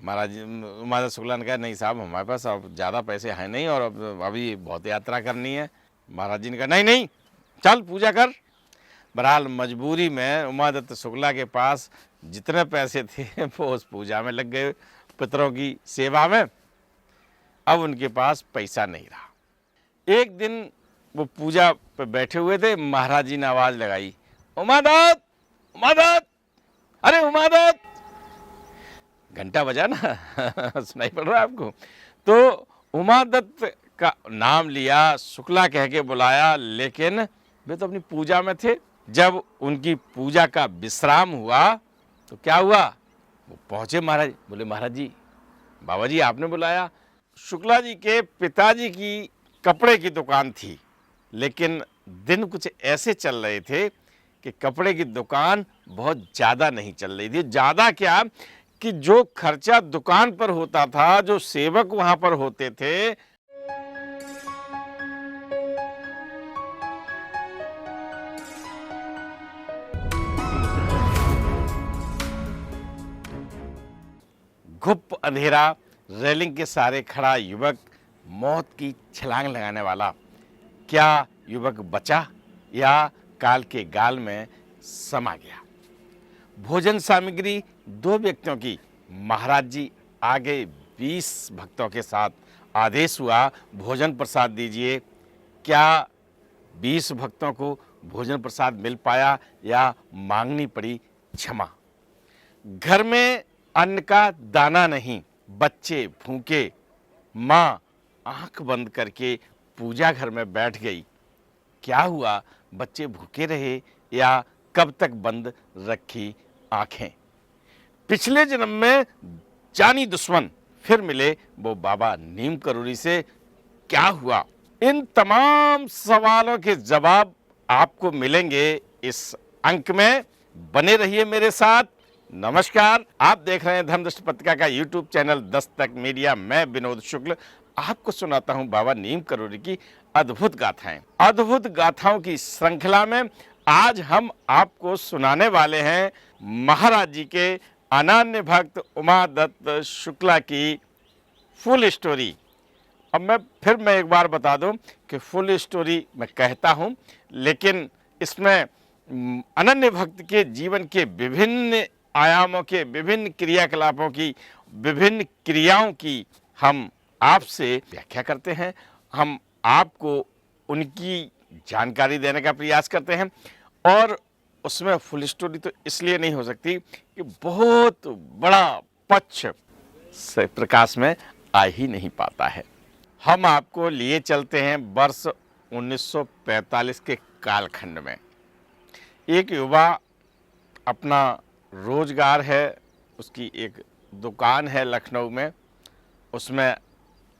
महाराज उमादत्त शुक्ला ने कहा नहीं साहब हमारे पास अब ज़्यादा पैसे हैं नहीं और अब अभी बहुत यात्रा करनी है। महाराज जी ने कहा नहीं नहीं चल पूजा कर। बहरहाल मजबूरी में उमादत्त शुक्ला के पास जितने पैसे थे वो उस पूजा में लग गए, पितरों की सेवा में। अब उनके पास पैसा नहीं रहा। एक दिन वो पूजा पे बैठे हुए थे, महाराज जी ने आवाज़ लगाई, उमादत्त उमादत्त, अरे उमादत्त। घंटा बजा ना सुनाई पड़ रहा है आपको। तो उमादत्त का नाम लिया, शुक्ला कह के बुलाया, लेकिन वे तो अपनी पूजा में थे। जब उनकी पूजा का विश्राम हुआ तो क्या हुआ, वो पहुंचे महाराज, बोले महाराज जी, बाबा जी आपने बुलाया। शुक्ला जी के पिताजी की कपड़े की दुकान थी, लेकिन दिन कुछ ऐसे चल रहे थे कि कपड़े की दुकान बहुत ज़्यादा नहीं चल रही थी। ज़्यादा क्या कि जो खर्चा दुकान पर होता था, जो सेवक वहाँ पर होते थे, घुप अंधेरा, रेलिंग के सहारे खड़ा युवक, मौत की छलांग लगाने वाला। क्या युवक बचा या काल के गाल में समा गया? भोजन सामग्री 2 व्यक्तियों की। महाराज जी आगे 20 भक्तों के साथ आदेश हुआ भोजन प्रसाद दीजिए। क्या 20 भक्तों को भोजन प्रसाद मिल पाया या मांगनी पड़ी क्षमा? घर में अन्न का दाना नहीं, बच्चे भूखे। माँ आंख बंद करके पूजा घर में बैठ गई। क्या हुआ, बच्चे भूखे रहे या कब तक बंद रखी आंखें? पिछले जन्म में जानी दुश्मन फिर मिले वो बाबा नीम करोड़ी से। क्या हुआ? इन तमाम सवालों के जवाब आपको मिलेंगे इस अंक में। बने रहिए मेरे साथ। नमस्कार, आप देख रहे हैं धर्मदृष्टि पत्रिका का यूट्यूब चैनल दस्तक मीडिया। मैं विनोद शुक्ल आपको सुनाता हूं बाबा नीम करोड़ी की अद्भुत गाथाएं। अद्भुत गाथाओं की श्रृंखला में आज हम आपको सुनाने वाले हैं महाराज जी के अनन्य भक्त उमादत्त शुक्ला की फुल स्टोरी। अब मैं एक बार बता दूं कि फुल स्टोरी मैं कहता हूं, लेकिन इसमें अनन्य भक्त के जीवन के विभिन्न आयामों के, विभिन्न क्रियाकलापों की, विभिन्न क्रियाओं की हम आपसे व्याख्या करते हैं। हम आपको उनकी जानकारी देने का प्रयास करते हैं। और उसमें फुल स्टोरी तो इसलिए नहीं हो सकती कि बहुत बड़ा पक्ष से प्रकाश में आ ही नहीं पाता है। हम आपको लिए चलते हैं वर्ष 1945 के कालखंड में। एक युवा, अपना रोजगार है, उसकी एक दुकान है लखनऊ में, उसमें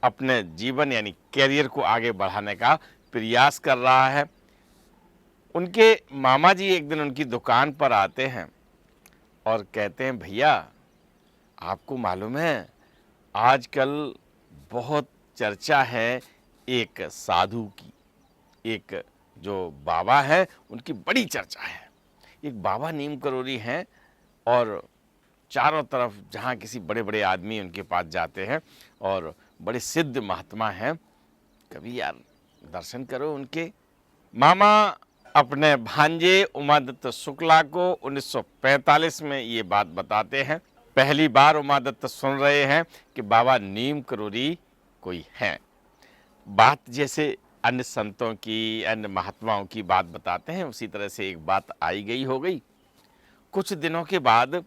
अपने जीवन यानी कैरियर को आगे बढ़ाने का प्रयास कर रहा है। उनके मामा जी एक दिन उनकी दुकान पर आते हैं और कहते हैं, भैया आपको मालूम है आजकल बहुत चर्चा है एक साधु की, एक जो बाबा है उनकी बड़ी चर्चा है। एक बाबा नीम करोड़ी हैं और चारों तरफ जहाँ किसी बड़े बड़े आदमी उनके पास जाते हैं और बड़े सिद्ध महात्मा हैं, कभी यार दर्शन करो उनके। मामा अपने भांजे उमादत्त शुक्ला को 1945 में ये बात बताते हैं। पहली बार उमादत्त सुन रहे हैं कि बाबा नीम करोड़ी कोई हैं। बात जैसे अन्य संतों की, अन्य महात्माओं की बात बताते हैं, उसी तरह से एक बात आई गई हो गई। कुछ दिनों के बाद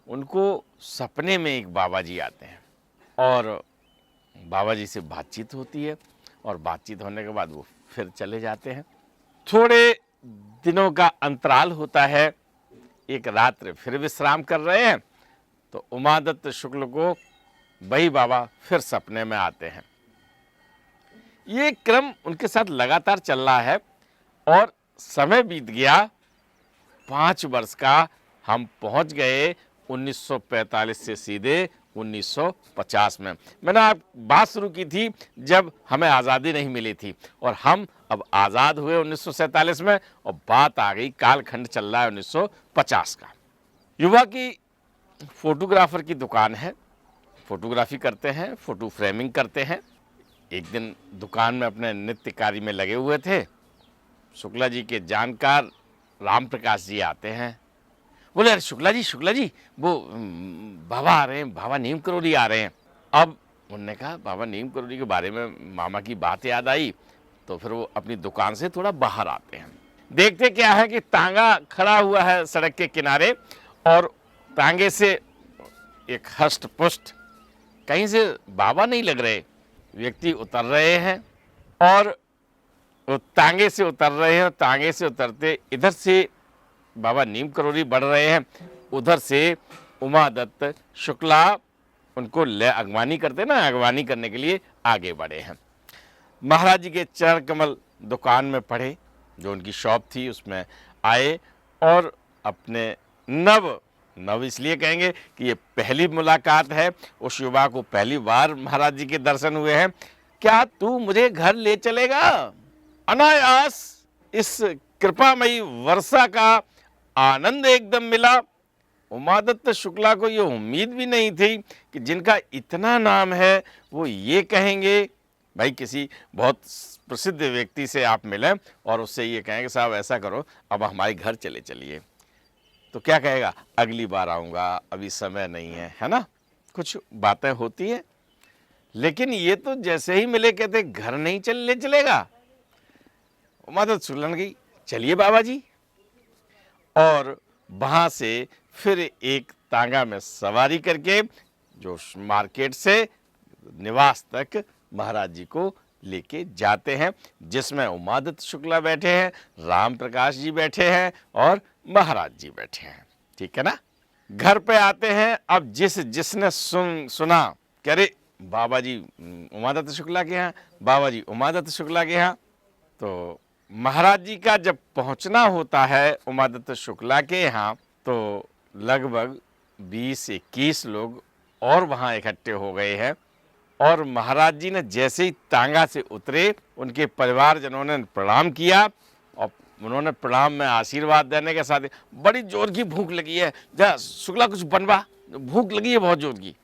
उनको सपने में एक बाबा जी आते हैं और बाबा जी से बातचीत होती है और बातचीत होने के बाद वो फिर चले जाते हैं। थोड़े दिनों का अंतराल होता है। एक रात्र फिर विश्राम कर रहे हैं तो उमादत्त शुक्ल को वही बाबा फिर सपने में आते हैं। ये क्रम उनके साथ लगातार चल रहा है और समय बीत गया 5 वर्ष का। हम पहुंच गए 1945 से सीधे 1950 में। मैंने आप बात शुरू की थी जब हमें आज़ादी नहीं मिली थी और हम अब आज़ाद हुए 1947 में और बात आ गई, कालखंड चल रहा है 1950 का। युवा की फोटोग्राफर की दुकान है फोटोग्राफी करते हैं, फोटो फ्रेमिंग करते हैं। एक दिन दुकान में अपने नित्य कार्य में लगे हुए थे। शुक्ला जी के जानकार राम प्रकाश जी आते हैं। बोले, अरे शुक्ला जी वो बाबा आ रहे हैं, बाबा नीम करोली आ रहे हैं। अब उन्होंने कहा बाबा नीम करोली के बारे में मामा की बात याद आई, तो फिर वो अपनी दुकान से थोड़ा बाहर आते हैं। देखते क्या है कि तांगा खड़ा हुआ है सड़क के किनारे, और तांगे से एक हष्ट पुष्ट, कहीं से बाबा नहीं लग रहे, व्यक्ति उतर रहे हैं। और वो तांगे से उतर रहे हैं, तांगे से उतरते इधर से बाबा नीम करोली बढ़ रहे हैं, उधर से उमा दत्त शुक्ला उनको ले अगवानी करते ना, अगवानी करने के लिए आगे बढ़े हैं। महाराज जी के चरण कमल दुकान में पड़े, जो उनकी शॉप थी उसमें आए, और अपने नव इसलिए कहेंगे कि ये पहली मुलाकात है, उस युवा को पहली बार महाराज जी के दर्शन हुए हैं। क्या तू मुझे घर ले चलेगा? अनायास इस कृपामयी वर्षा का आनंद एकदम मिला। उमादत्त शुक्ला को ये उम्मीद भी नहीं थी कि जिनका इतना नाम है वो ये कहेंगे। भाई किसी बहुत प्रसिद्ध व्यक्ति से आप मिलें और उससे ये कहेंगे साहब ऐसा करो, अब हमारे घर चले चलिए, तो क्या कहेगा? अगली बार आऊँगा, अभी समय नहीं है, है ना? कुछ बातें होती हैं। लेकिन ये तो जैसे ही मिले कहते घर नहीं ले चलेगा। उमादत्त शुक्ला ने कही चलिए बाबा जी, और वहाँ से फिर एक तांगा में सवारी करके जो मार्केट से निवास तक महाराज जी को लेके जाते हैं, जिसमें उमादत्त शुक्ला बैठे हैं, राम प्रकाश जी बैठे हैं और महाराज जी बैठे हैं। ठीक है ना? घर पे आते हैं। अब जिसने सुना कि अरे बाबा जी उमादत्त शुक्ला के यहाँ, बाबा जी उमादत्त शुक्ला के यहाँ, तो महाराज जी का जब पहुंचना होता है उमादत्त शुक्ला के यहाँ, तो लगभग 20-21 लोग और वहाँ इकट्ठे हो गए हैं। और महाराज जी ने जैसे ही तांगा से उतरे, उनके परिवारजनों ने प्रणाम किया, और उन्होंने प्रणाम में आशीर्वाद देने के साथ बड़ी जोर की भूख लगी है, जा शुक्ला कुछ बनवा, भूख लगी है बहुत जोर की।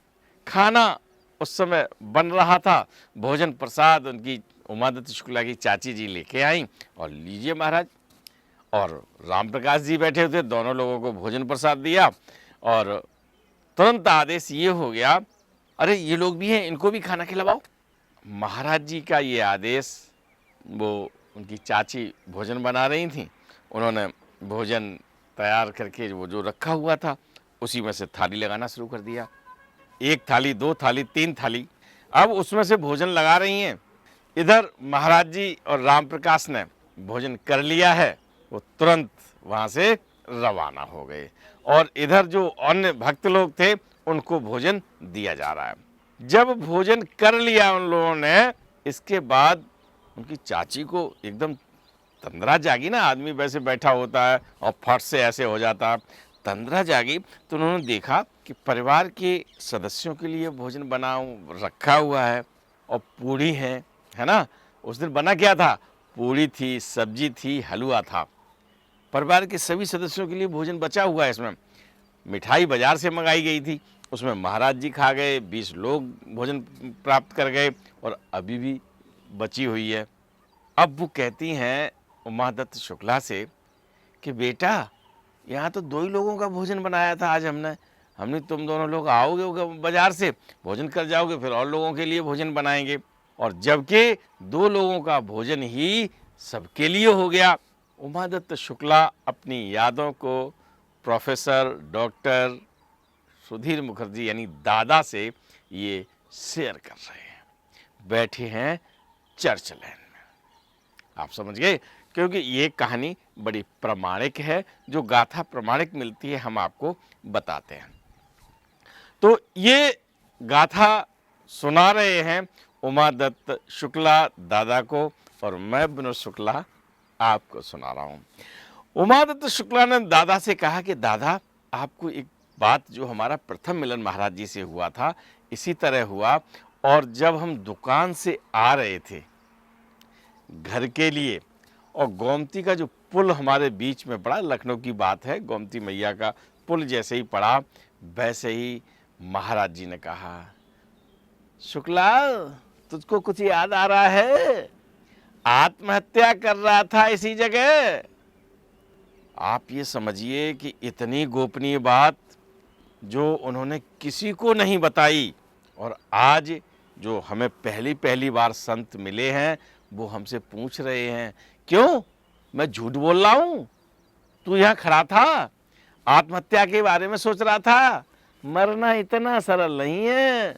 खाना उस समय बन रहा था, भोजन प्रसाद उनकी उमादत्त शुक्ला की चाची जी लेके आई, और लीजिए महाराज। और राम प्रकाश जी बैठे हुए थे, दोनों लोगों को भोजन प्रसाद दिया, और तुरंत आदेश ये हो गया, अरे ये लोग भी हैं, इनको भी खाना खिलाओ। महाराज जी का ये आदेश, वो उनकी चाची भोजन बना रही थी, उन्होंने भोजन तैयार करके वो जो रखा हुआ था उसी में से थाली लगाना शुरू कर दिया। 1 थाली, 2 थाली, 3 थाली, अब उसमें से भोजन लगा रही हैं। इधर महाराज जी और राम प्रकाश ने भोजन कर लिया है, वो तुरंत वहाँ से रवाना हो गए, और इधर जो अन्य भक्त लोग थे उनको भोजन दिया जा रहा है। जब भोजन कर लिया उन लोगों ने, इसके बाद उनकी चाची को एकदम तंद्रा जागी ना, आदमी वैसे बैठा होता है और फट से ऐसे हो जाता है, तंद्रा जागी। तो उन्होंने देखा कि परिवार के सदस्यों के लिए भोजन बना रखा हुआ है, और पूड़ी है ना? उस दिन बना क्या था? पूड़ी थी, सब्जी थी, हलवा था। परिवार के सभी सदस्यों के लिए भोजन बचा हुआ है। इसमें मिठाई बाजार से मंगाई गई थी, उसमें महाराज जी खा गए, 20 लोग भोजन प्राप्त कर गए, और अभी भी बची हुई है। अब वो कहती हैं उमादत्त शुक्ला से कि बेटा, यहाँ तो 2 ही लोगों का भोजन बनाया था आज हमने तुम दोनों लोग आओगे बाजार से, भोजन कर जाओगे, फिर और लोगों के लिए भोजन बनाएंगे, और जबकि 2 लोगों का भोजन ही सबके लिए हो गया। उमादत्त शुक्ला अपनी यादों को प्रोफेसर डॉक्टर सुधीर मुखर्जी यानी दादा से ये शेयर कर रहे हैं, बैठे हैं चर्च लैन में। आप समझ गए? क्योंकि ये कहानी बड़ी प्रामाणिक है, जो गाथा प्रामाणिक मिलती है हम आपको बताते हैं। तो ये गाथा सुना रहे हैं उमादत्त शुक्ला दादा को, और मैं विनोद शुक्ला आपको सुना रहा हूँ। उमादत्त शुक्ला ने दादा से कहा कि दादा, आपको एक बात, जो हमारा प्रथम मिलन महाराज जी से हुआ था, इसी तरह हुआ, और जब हम दुकान से आ रहे थे घर के लिए, और गोमती का जो पुल हमारे बीच में पड़ा, लखनऊ की बात है, गोमती मैया का पुल जैसे ही पड़ा, वैसे ही महाराज जी ने कहा, शुक्ला, तुझको कुछ याद आ रहा है? आत्महत्या कर रहा था इसी जगह। आप ये समझिए कि इतनी गोपनीय बात जो उन्होंने किसी को नहीं बताई, और आज जो हमें पहली पहली बार संत मिले हैं वो हमसे पूछ रहे हैं, क्यों मैं झूठ बोल रहा हूं? तू यहां खड़ा था, आत्महत्या के बारे में सोच रहा था। मरना इतना सरल नहीं है।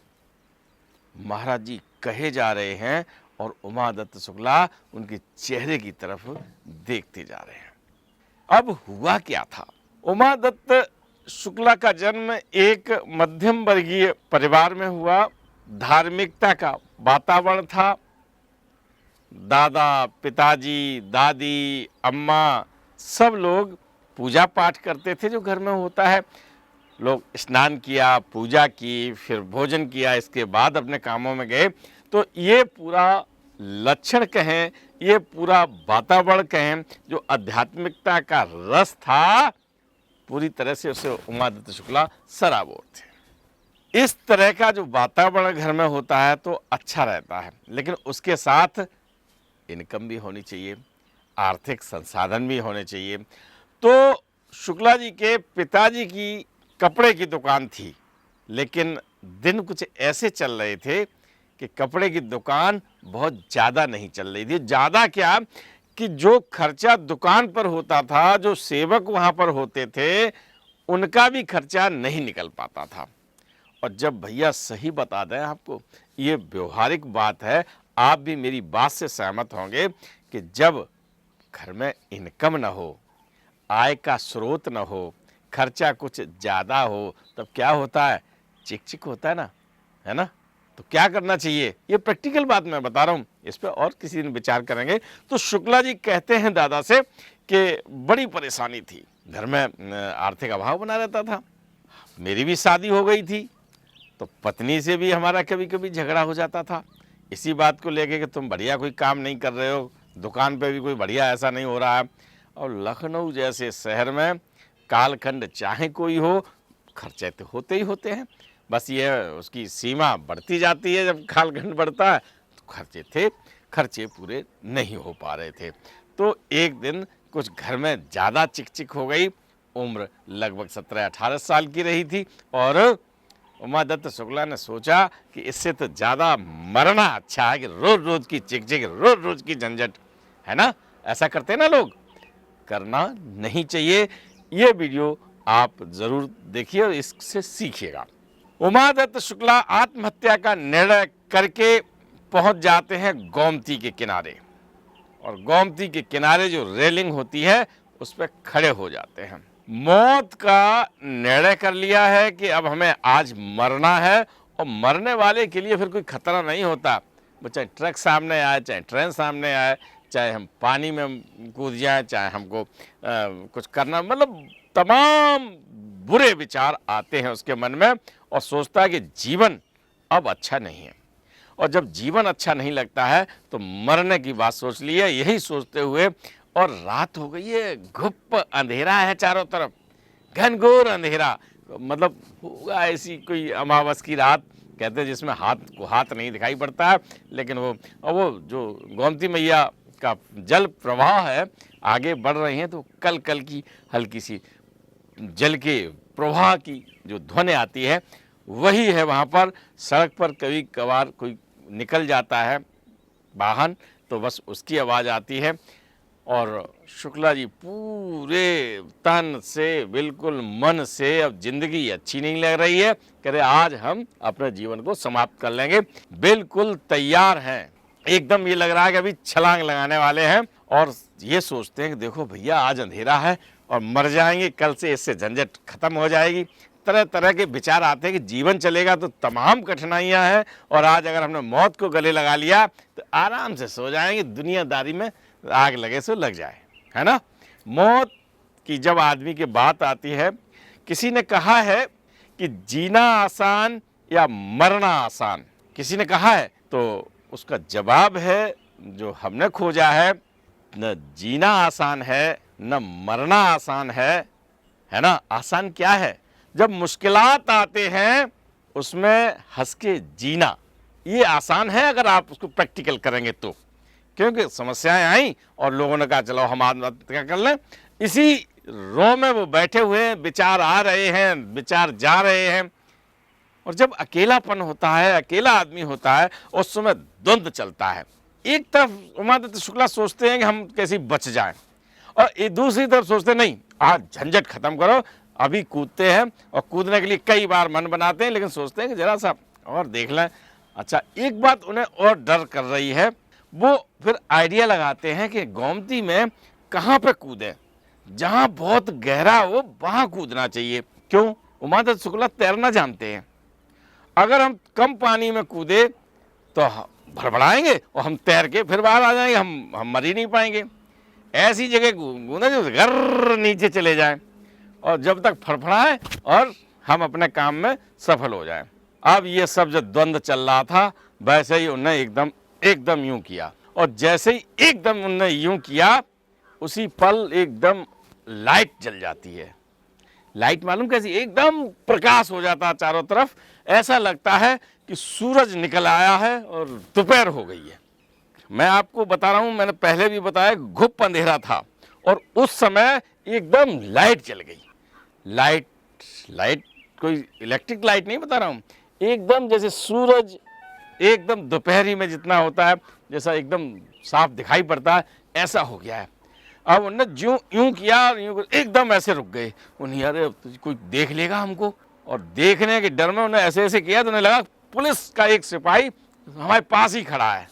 महाराज जी कहे जा रहे हैं और उमादत्त शुक्ला उनके चेहरे की तरफ देखते जा रहे हैं। अब हुआ क्या था? उमादत्त शुक्ला का जन्म एक मध्यम वर्गीय परिवार में हुआ। धार्मिकता का वातावरण था। दादा, पिताजी, दादी, अम्मा सब लोग पूजा पाठ करते थे जो घर में होता है। लोग स्नान किया, पूजा की, फिर भोजन किया, इसके बाद अपने कामों में गए। तो ये पूरा लक्षण कहें, ये पूरा वातावरण कहें, जो आध्यात्मिकता का रस था, पूरी तरह से उसे उमादत्त शुक्ला सराबोर थे। इस तरह का जो वातावरण घर में होता है तो अच्छा रहता है, लेकिन उसके साथ इनकम भी होनी चाहिए, आर्थिक संसाधन भी होने चाहिए। तो शुक्ला जी के पिताजी की कपड़े की दुकान थी, लेकिन दिन कुछ ऐसे चल रहे थे कि कपड़े की दुकान बहुत ज़्यादा नहीं चल रही थी। ज़्यादा क्या कि जो खर्चा दुकान पर होता था, जो सेवक वहाँ पर होते थे, उनका भी खर्चा नहीं निकल पाता था। और जब भैया सही बता दें आपको, ये व्यवहारिक बात है, आप भी मेरी बात से सहमत होंगे कि जब घर में इनकम न हो, आय का स्रोत न हो, खर्चा कुछ ज़्यादा हो, तब क्या होता है? चिक चिक होता है ना? तो क्या करना चाहिए? ये प्रैक्टिकल बात मैं बता रहा हूँ, इस पर और किसी दिन विचार करेंगे। तो शुक्ला जी कहते हैं दादा से कि बड़ी परेशानी थी, घर में आर्थिक अभाव बना रहता था। मेरी भी शादी हो गई थी, तो पत्नी से भी हमारा कभी कभी झगड़ा हो जाता था इसी बात को लेके कि तुम बढ़िया कोई काम नहीं कर रहे हो, दुकान पे भी कोई बढ़िया ऐसा नहीं हो रहा है। और लखनऊ जैसे शहर में कालखंड चाहे कोई हो, खर्चे तो होते ही होते हैं। बस ये उसकी सीमा बढ़ती जाती है। जब कालखंड बढ़ता है तो खर्चे पूरे नहीं हो पा रहे थे। तो एक दिन कुछ घर में ज़्यादा चिकचिक हो गई। उम्र लगभग 17-18 साल की रही थी और उमादत्त शुक्ला ने सोचा कि इससे तो ज़्यादा मरना अच्छा है कि रोज रोज की चिकचिक, रोज रोज की झंझट, है ना? ऐसा करते हैं ना लोग, करना नहीं चाहिए। ये वीडियो आप ज़रूर देखिए और इससे सीखिएगा। उमादत्त शुक्ला आत्महत्या का निर्णय करके पहुंच जाते हैं गोमती के किनारे, और गोमती के किनारे जो रेलिंग होती है उस पर खड़े हो जाते हैं। मौत का निर्णय कर लिया है कि अब हमें आज मरना है, और मरने वाले के लिए फिर कोई खतरा नहीं होता। वो चाहे ट्रक सामने आए, चाहे ट्रेन सामने आए, चाहे हम पानी में कूद जाए, चाहे हमको कुछ करना, मतलब तमाम बुरे विचार आते हैं उसके मन में, और सोचता है कि जीवन अब अच्छा नहीं है। और जब जीवन अच्छा नहीं लगता है तो मरने की बात सोच ली है। यही सोचते हुए, और रात हो गई है, घुप अंधेरा है चारों तरफ, घनघोर अंधेरा, मतलब होगा ऐसी कोई अमावस की रात कहते हैं जिसमें हाथ को हाथ नहीं दिखाई पड़ता है। लेकिन वो जो गोमती मैया का जल प्रवाह है आगे बढ़ रही हैं, तो कल कल की हल्की सी जल के प्रवाह की जो ध्वनि आती है वही है वहाँ पर। सड़क पर कभी कभार कोई निकल जाता है वाहन, तो बस उसकी आवाज़ आती है। और शुक्ला जी पूरे तन से, बिल्कुल मन से, अब जिंदगी अच्छी नहीं लग रही है, कह रहे आज हम अपने जीवन को समाप्त कर लेंगे। बिल्कुल तैयार हैं, एकदम ये लग रहा है कि अभी छलांग लगाने वाले हैं, और ये सोचते हैं कि देखो भैया आज अंधेरा है और मर जाएंगे, कल से इससे झंझट खत्म हो जाएगी। तरह तरह के विचार आते हैं कि जीवन चलेगा तो तमाम कठिनाइयां हैं, और आज अगर हमने मौत को गले लगा लिया तो आराम से सो जाएंगे, दुनियादारी में आग लगे सो लग जाए, है ना? मौत की जब आदमी की बात आती है, किसी ने कहा है कि जीना आसान या मरना आसान, किसी ने कहा है, तो उसका जवाब है जो हमने खोजा है, न जीना आसान है न मरना आसान है ना? आसान क्या है? जब मुश्किलात आते हैं उसमें हंस के जीना, ये आसान है अगर आप उसको प्रैक्टिकल करेंगे तो, क्योंकि समस्याएं आई और लोगों ने कहा चलो हम आत्महत्या कर लें। इसी रो में वो बैठे हुए हैं, विचार आ रहे हैं, विचार जा रहे हैं। और जब अकेलापन होता है, अकेला आदमी होता है, उस समय द्वंद्व चलता है। एक तरफ उमादत्त शुक्ला सोचते हैं कि हम कैसे बच जाएं, और दूसरी तरफ सोचते हैं नहीं आज झंझट खत्म करो, अभी कूदते हैं। और कूदने के लिए कई बार मन बनाते हैं, लेकिन सोचते हैं कि जरा सा और देख लें। अच्छा, एक बात उन्हें और डर कर रही है, वो फिर आइडिया लगाते हैं कि गोमती में कहाँ पे कूदें, जहाँ बहुत गहरा हो वहाँ कूदना चाहिए। क्यों? उमादत्त शुक्ला तैरना जानते हैं। अगर हम कम पानी में कूदे तो भड़बड़ाएंगे और हम तैर के फिर बाहर आ जाएंगे, हम मर ही नहीं पाएंगे। ऐसी जगह कूदें जो गर्र नीचे चले जाएं और जब तक फड़फड़ाएं और हम अपने काम में सफल हो जाएं। अब ये सब जो द्वंद्व चल रहा था, वैसे ही उन्होंने एकदम यूं किया, और जैसे ही एकदम उन्होंने यूं किया, उसी पल एकदम लाइट जल जाती है। लाइट मालूम कैसी? एकदम प्रकाश हो जाता है चारों तरफ, ऐसा लगता है कि सूरज निकल आया है और दोपहर हो गई है। मैं आपको बता रहा हूं, मैंने पहले भी बताया, घुप अंधेरा था और उस समय एकदम लाइट जल गई। लाइट कोई इलेक्ट्रिक लाइट नहीं बता रहा हूं, एकदम जैसे सूरज एकदम दोपहरी में जितना होता है, जैसा एकदम साफ दिखाई पड़ता है, ऐसा हो गया है। अब उन्होंने यूं किया, एकदम ऐसे रुक गए। उन्हें अरे कोई देख लेगा हमको, और देखने के डर में उन्हें ऐसे किया तो उन्हें लगा पुलिस का एक सिपाही हमारे पास ही खड़ा है।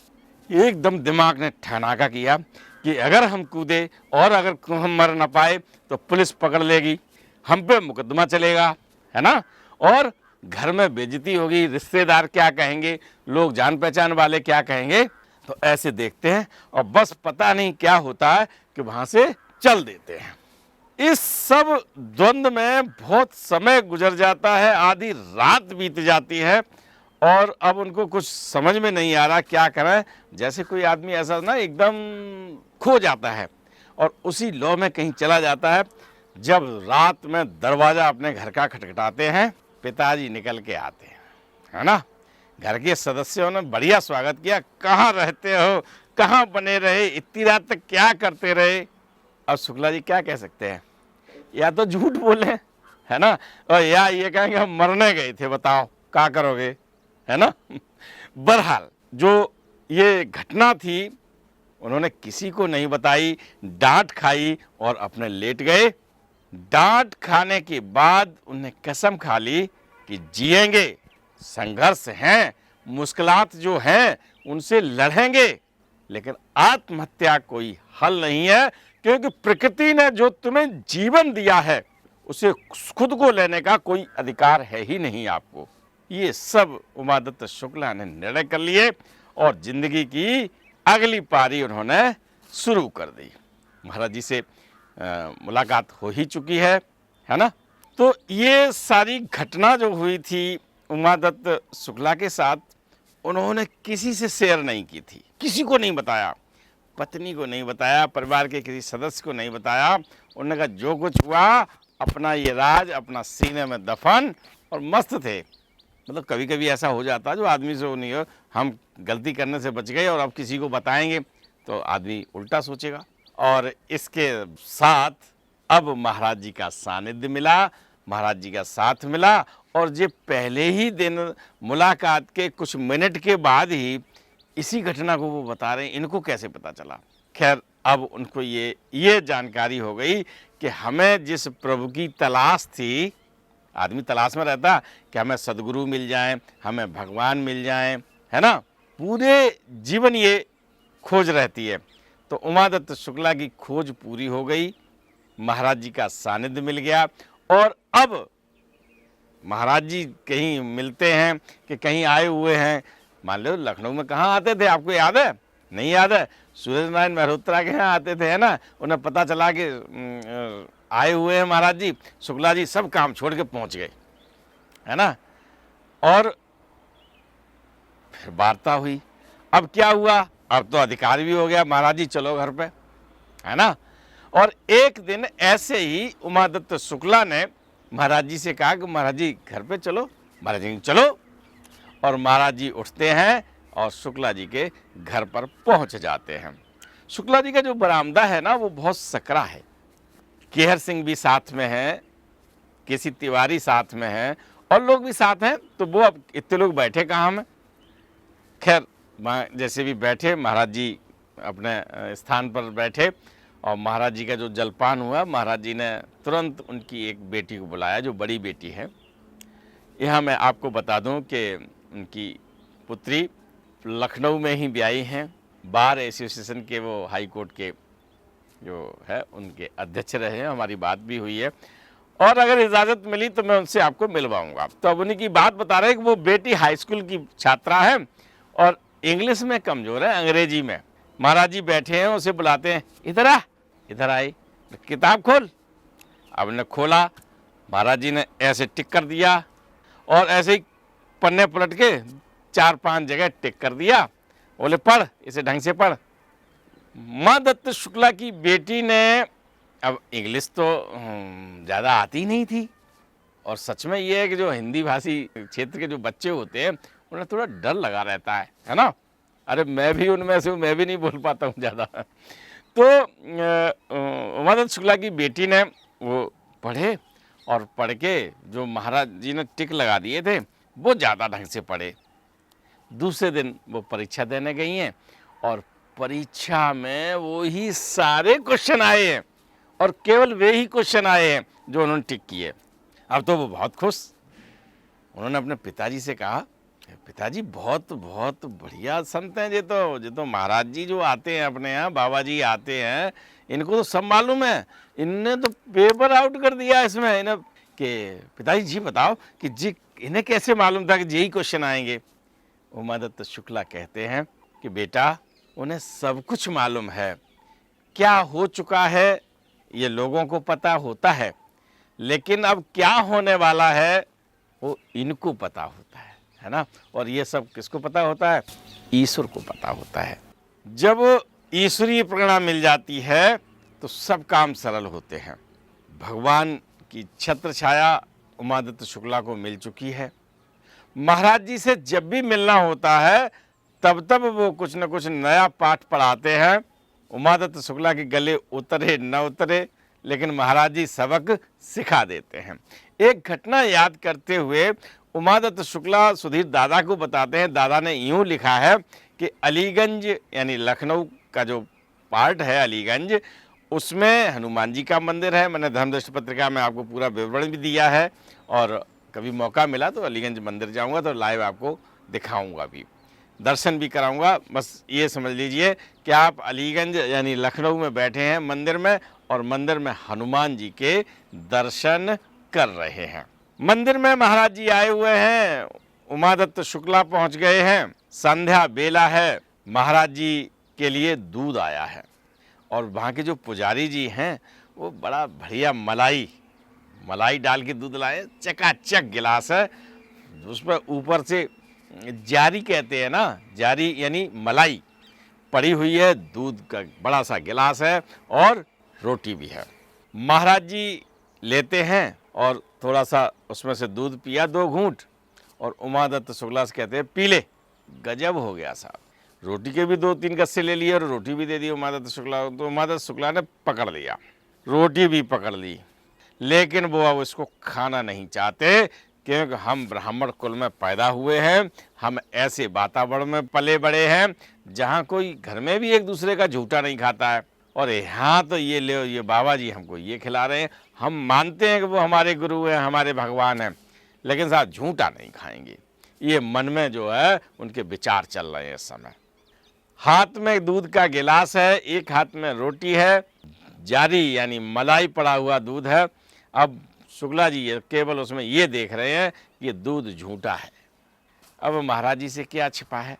एकदम दिमाग ने ठनाका किया कि अगर हम कूदे और अगर हम मर ना पाए तो पुलिस पकड़ लेगी, हम पे मुकदमा चलेगा, है ना, और घर में बेइज्जती होगी, रिश्तेदार क्या कहेंगे, लोग जान पहचान वाले क्या कहेंगे। तो ऐसे देखते हैं और बस पता नहीं क्या होता है कि वहां से चल देते हैं। इस सब द्वंद्व में बहुत समय गुजर जाता है, आधी रात बीत जाती है, और अब उनको कुछ समझ में नहीं आ रहा क्या करें। जैसे कोई आदमी ऐसा ना एकदम खो जाता है और उसी लौ में कहीं चला जाता है। जब रात में दरवाजा अपने घर का खटखटाते हैं, पिताजी निकल के आते हैं, है ना। घर के सदस्यों ने बढ़िया स्वागत किया, कहाँ रहते हो, कहाँ बने रहे, इतनी रात तक क्या करते रहे। अब शुक्ला जी क्या कह सकते हैं? या तो झूठ बोले, है ना, और या ये कहें कि हम मरने गए थे, बताओ क्या करोगे, है ना। बहरहाल जो ये घटना थी उन्होंने किसी को नहीं बताई, डांट खाई और अपने लेट गए। डांट खाने के बाद उन्हें कसम खा ली कि जिएंगे, संघर्ष हैं, मुश्किलात जो हैं उनसे लड़ेंगे, लेकिन आत्महत्या कोई हल नहीं है, क्योंकि प्रकृति ने जो तुम्हें जीवन दिया है उसे खुद को लेने का कोई अधिकार है ही नहीं आपको। ये सब उमादत्त शुक्ला ने निर्णय कर लिए और जिंदगी की अगली पारी उन्होंने शुरू कर दी। महाराज जी से मुलाकात हो ही चुकी है ना। तो ये सारी घटना जो हुई थी उमादत्त शुक्ला के साथ, उन्होंने किसी से शेयर नहीं की थी, किसी को नहीं बताया, पत्नी को नहीं बताया, परिवार के किसी सदस्य को नहीं बताया। उन्होंने कहा जो कुछ हुआ अपना ये राज अपना सीने में दफन, और मस्त थे। मतलब कभी कभी ऐसा हो जाता है जो आदमी से वो नहीं हो, हम गलती करने से बच गए और अब किसी को बताएंगे तो आदमी उल्टा सोचेगा। और इसके साथ अब महाराज जी का सानिध्य मिला, महाराज जी का साथ मिला, और ये पहले ही दिन मुलाकात के कुछ मिनट के बाद ही इसी घटना को वो बता रहे हैं। इनको कैसे पता चला? खैर अब उनको ये जानकारी हो गई कि हमें जिस प्रभु की तलाश थी, आदमी तलाश में रहता कि हमें सदगुरु मिल जाएं, हमें भगवान मिल जाएं, है ना, पूरे जीवन ये खोज रहती है। तो उमादत्त शुक्ला की खोज पूरी हो गई, महाराज जी का सानिध्य मिल गया, और अब महाराज जी कहीं मिलते हैं कि कहीं आए हुए हैं, मान लो लखनऊ में कहाँ आते थे, आपको याद है? नहीं याद है? सूरज नारायण मेहरोत्रा के यहाँ आते थे, है ना। उन्हें पता चला कि आए हुए हैं महाराज जी, शुक्ला जी सब काम छोड़ के पहुँच गए, है ना। और फिर वार्ता हुई। अब क्या हुआ? अब तो अधिकार भी हो गया, महाराज जी चलो घर पे, है ना। और एक दिन ऐसे ही उमादत्त शुक्ला ने महाराज जी से कहा कि महाराज जी घर पे चलो। महाराज जी चलो, और महाराज जी उठते हैं और शुक्ला जी के घर पर पहुंच जाते हैं। शुक्ला जी का जो बरामदा है ना वो बहुत सकरा है। केहर सिंह भी साथ में है, केसी तिवारी साथ में है और लोग भी साथ हैं। तो वो अब इतने लोग बैठे कहाँ में, खैर जैसे भी बैठे, महाराज जी अपने स्थान पर बैठे और महाराज जी का जो जलपान हुआ, महाराज जी ने तुरंत उनकी एक बेटी को बुलाया जो बड़ी बेटी है। यहाँ मैं आपको बता दूं कि उनकी पुत्री लखनऊ में ही ब्याही हैं। बार एसोसिएशन के वो हाई कोर्ट के जो है उनके अध्यक्ष रहे हैं, हमारी बात भी हुई है और अगर इजाज़त मिली तो मैं उनसे आपको मिलवाऊंगा। तो अब उन्हीं की बात बता रहे हैं कि वो बेटी हाई स्कूल की छात्रा है और इंग्लिश में कमज़ोर है, अंग्रेजी में। महाराज जी बैठे हैं, उसे बुलाते हैं, इधर आ, इधर आई, किताब खोल। अब ने खोला, महाराज जी ने ऐसे टिक कर दिया और ऐसे ही पन्ने पलट के 4-5 जगह टिक कर दिया। बोले पढ़, इसे ढंग से पढ़। माँ दत्त शुक्ला की बेटी ने, अब इंग्लिश तो ज़्यादा आती नहीं थी और सच में ये है कि जो हिंदी भाषी क्षेत्र के जो बच्चे होते हैं उन्हें थोड़ा डर लगा रहता है ना। अरे मैं भी उनमें से हूँ, मैं भी नहीं बोल पाता हूँ ज़्यादा। तो माँ दत्त शुक्ला की बेटी ने वो पढ़े और पढ़ के जो महाराज जी ने टिक लगा दिए थे वो ज़्यादा ढंग से पढ़े। दूसरे दिन वो परीक्षा देने गई हैं और परीक्षा में वो ही सारे क्वेश्चन आए हैं और केवल वे ही क्वेश्चन आए हैं जो उन्होंने टिक किए। अब तो वो बहुत खुश। उन्होंने अपने पिताजी से कहा, पिताजी बहुत बहुत बढ़िया संत हैं ये तो महाराज जी जो आते हैं अपने यहाँ, बाबा जी आते हैं, इनको तो सब मालूम है, इनने तो पेपर आउट कर दिया इसमें। इन्हें कि पिताजी जी बताओ कि जी इन्हें कैसे मालूम था कि यही क्वेश्चन आएंगे। उमा दत्त शुक्ला कहते हैं कि बेटा उन्हें सब कुछ मालूम है, क्या हो चुका है ये लोगों को पता होता है, लेकिन अब क्या होने वाला है वो इनको पता होता है ना। और ये सब किसको पता होता है? ईश्वर को पता होता है। जब ईश्वरीय प्रेरणा मिल जाती है तो सब काम सरल होते हैं। भगवान की छत्र छाया उमा दत्त शुक्ला को मिल चुकी है। महाराज जी से जब भी मिलना होता है तब वो कुछ न कुछ नया पाठ पढ़ाते हैं। उमा दत्त शुक्ला के गले उतरे न उतरे, लेकिन महाराज जी सबक सिखा देते हैं। एक घटना याद करते हुए उमा दत्त शुक्ला सुधीर दादा को बताते हैं। दादा ने यूँ लिखा है कि अलीगंज यानी लखनऊ का जो पार्ट है अलीगंज, उसमें हनुमान जी का मंदिर है। मैंने धर्मदृष्टि पत्रिका में आपको पूरा विवरण भी दिया है और कभी मौका मिला तो अलीगंज मंदिर जाऊंगा तो लाइव आपको दिखाऊंगा भी, दर्शन भी कराऊंगा। बस ये समझ लीजिए कि आप अलीगंज यानी लखनऊ में बैठे हैं मंदिर में और मंदिर में हनुमान जी के दर्शन कर रहे हैं। मंदिर में महाराज जी आए हुए हैं, उमा दत्त शुक्ला पहुंच गए हैं, संध्या बेला है, महाराज जी के लिए दूध आया है और वहाँ के जो पुजारी जी हैं वो बड़ा बढ़िया मलाई डाल के दूध लाए। चकाचक गिलास है, उस पर ऊपर से जारी कहते हैं ना, जारी यानी मलाई पड़ी हुई है, दूध का बड़ा सा गिलास है और रोटी भी है। महाराज जी लेते हैं और थोड़ा सा उसमें से दूध पिया 2 घूंट और उमा दत्त शुक्ला से कहते हैं पी ले। गजब हो गया साहब। रोटी के भी 2-3 गस्से ले लिए और रोटी भी दे दी उमा दत्त शुक्ला। तो उमा दत्त शुक्ला ने पकड़ लिया, रोटी भी पकड़ ली, लेकिन वो अब उसको खाना नहीं चाहते क्योंकि हम ब्राह्मण कुल में पैदा हुए हैं, हम ऐसे वातावरण में पले बड़े हैं जहाँ कोई घर में भी एक दूसरे का झूठा नहीं खाता है और यहाँ तो ये ले ये बाबा जी हमको ये खिला रहे हैं। हम मानते हैं कि वो हमारे गुरु हैं, हमारे भगवान हैं, लेकिन साहब झूठा नहीं खाएंगे। ये मन में जो है उनके विचार चल रहे हैं इस समय। हाथ में दूध का गिलास है, एक हाथ में रोटी है, जारी यानी मलाई पड़ा हुआ दूध है। अब शुक्ला जी केवल उसमें ये देख रहे हैं कि ये दूध झूठा है। अब महाराज जी से क्या छिपा है?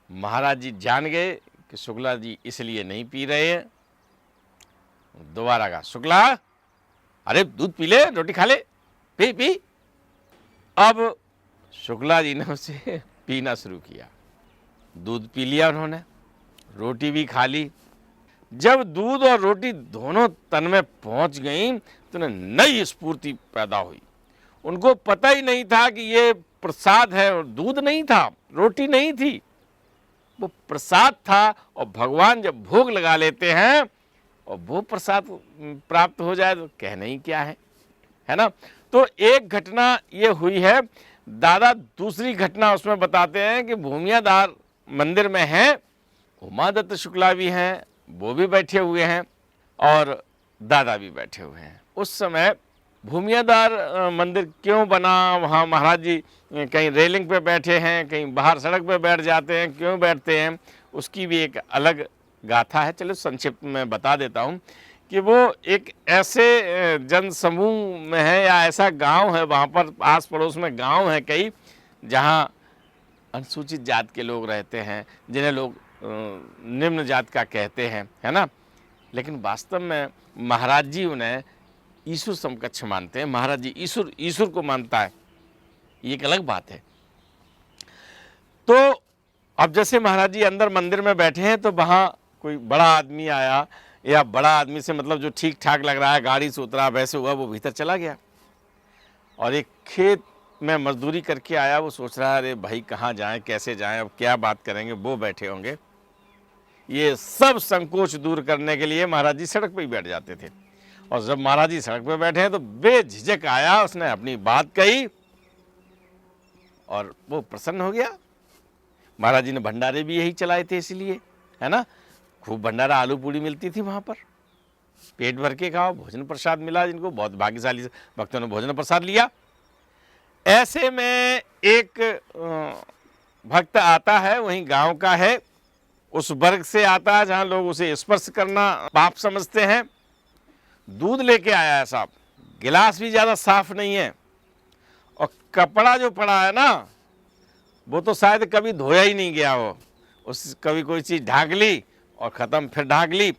महाराज जी जान गए कि शुक्ला जी इसलिए नहीं पी रहे हैं। दोबारा कहा, शुक्ला अरे दूध पी ले, रोटी खा ले, पी। अब शुक्ला जी ने उसे पीना शुरू किया। दूध पी लिया उन्होंने, रोटी भी खा ली। जब दूध और रोटी दोनों तन में पहुंच गई तो उन्हें नई स्फूर्ति पैदा हुई। उनको पता ही नहीं था कि ये प्रसाद है, और दूध नहीं था, रोटी नहीं थी, वो प्रसाद था। और भगवान जब भोग लगा लेते हैं और वो प्रसाद प्राप्त हो जाए तो कहना ही क्या है ना। तो एक घटना ये हुई है। दादा दूसरी घटना उसमें बताते हैं कि भूमियादार मंदिर में हैं, उमादत्त शुक्ला भी हैं, वो भी बैठे हुए हैं और दादा भी बैठे हुए हैं। उस समय भूमियादार मंदिर क्यों बना, वहाँ महाराज जी कहीं रेलिंग पे बैठे हैं, कहीं बाहर सड़क पे बैठ जाते हैं, क्यों बैठते हैं, उसकी भी एक अलग गाथा है। चलो संक्षिप्त में बता देता हूँ कि वो एक ऐसे जन समूह में है या ऐसा गांव है, वहाँ पर आस पड़ोस में गांव है कई, जहाँ अनुसूचित जात के लोग रहते हैं, जिन्हें लोग निम्न जात का कहते हैं, है ना। लेकिन वास्तव में महाराज जी उन्हें ईश्वर समकक्ष मानते हैं। महाराज जी ईश्वर को मानता है, ये एक अलग बात है। तो अब जैसे महाराज जी अंदर मंदिर में बैठे हैं तो वहाँ कोई बड़ा आदमी आया, या बड़ा आदमी से मतलब जो ठीक ठाक लग रहा है, गाड़ी से उतरा, वैसे हुआ, वो भीतर चला गया। और एक खेत में मजदूरी करके आया, वो सोच रहा है अरे भाई कहाँ जाएं, कैसे जाएं, अब क्या बात करेंगे, वो बैठे होंगे। ये सब संकोच दूर करने के लिए महाराज जी सड़क पे ही बैठ जाते थे। और जब महाराज जी सड़क पे बैठे हैं तो बेझिझक आया, उसने अपनी बात कही और वो प्रसन्न हो गया। महाराज जी ने भंडारे भी यही चलाए थे इसलिए, है ना। खूब भंडारा, आलू पूड़ी मिलती थी वहाँ पर, पेट भर के खाओ, भोजन प्रसाद मिला जिनको, बहुत भाग्यशाली भक्तों ने भोजन प्रसाद लिया। ऐसे में एक भक्त आता है, वहीं गांव का है, उस वर्ग से आता है जहां लोग उसे स्पर्श करना पाप समझते हैं। दूध लेके आया है साहब, गिलास भी ज़्यादा साफ नहीं है, और कपड़ा जो पड़ा है ना वो तो शायद कभी धोया ही नहीं गया हो, उस कभी कोई चीज़ ढाक ली और ख़त्म, फिर ढाक ली,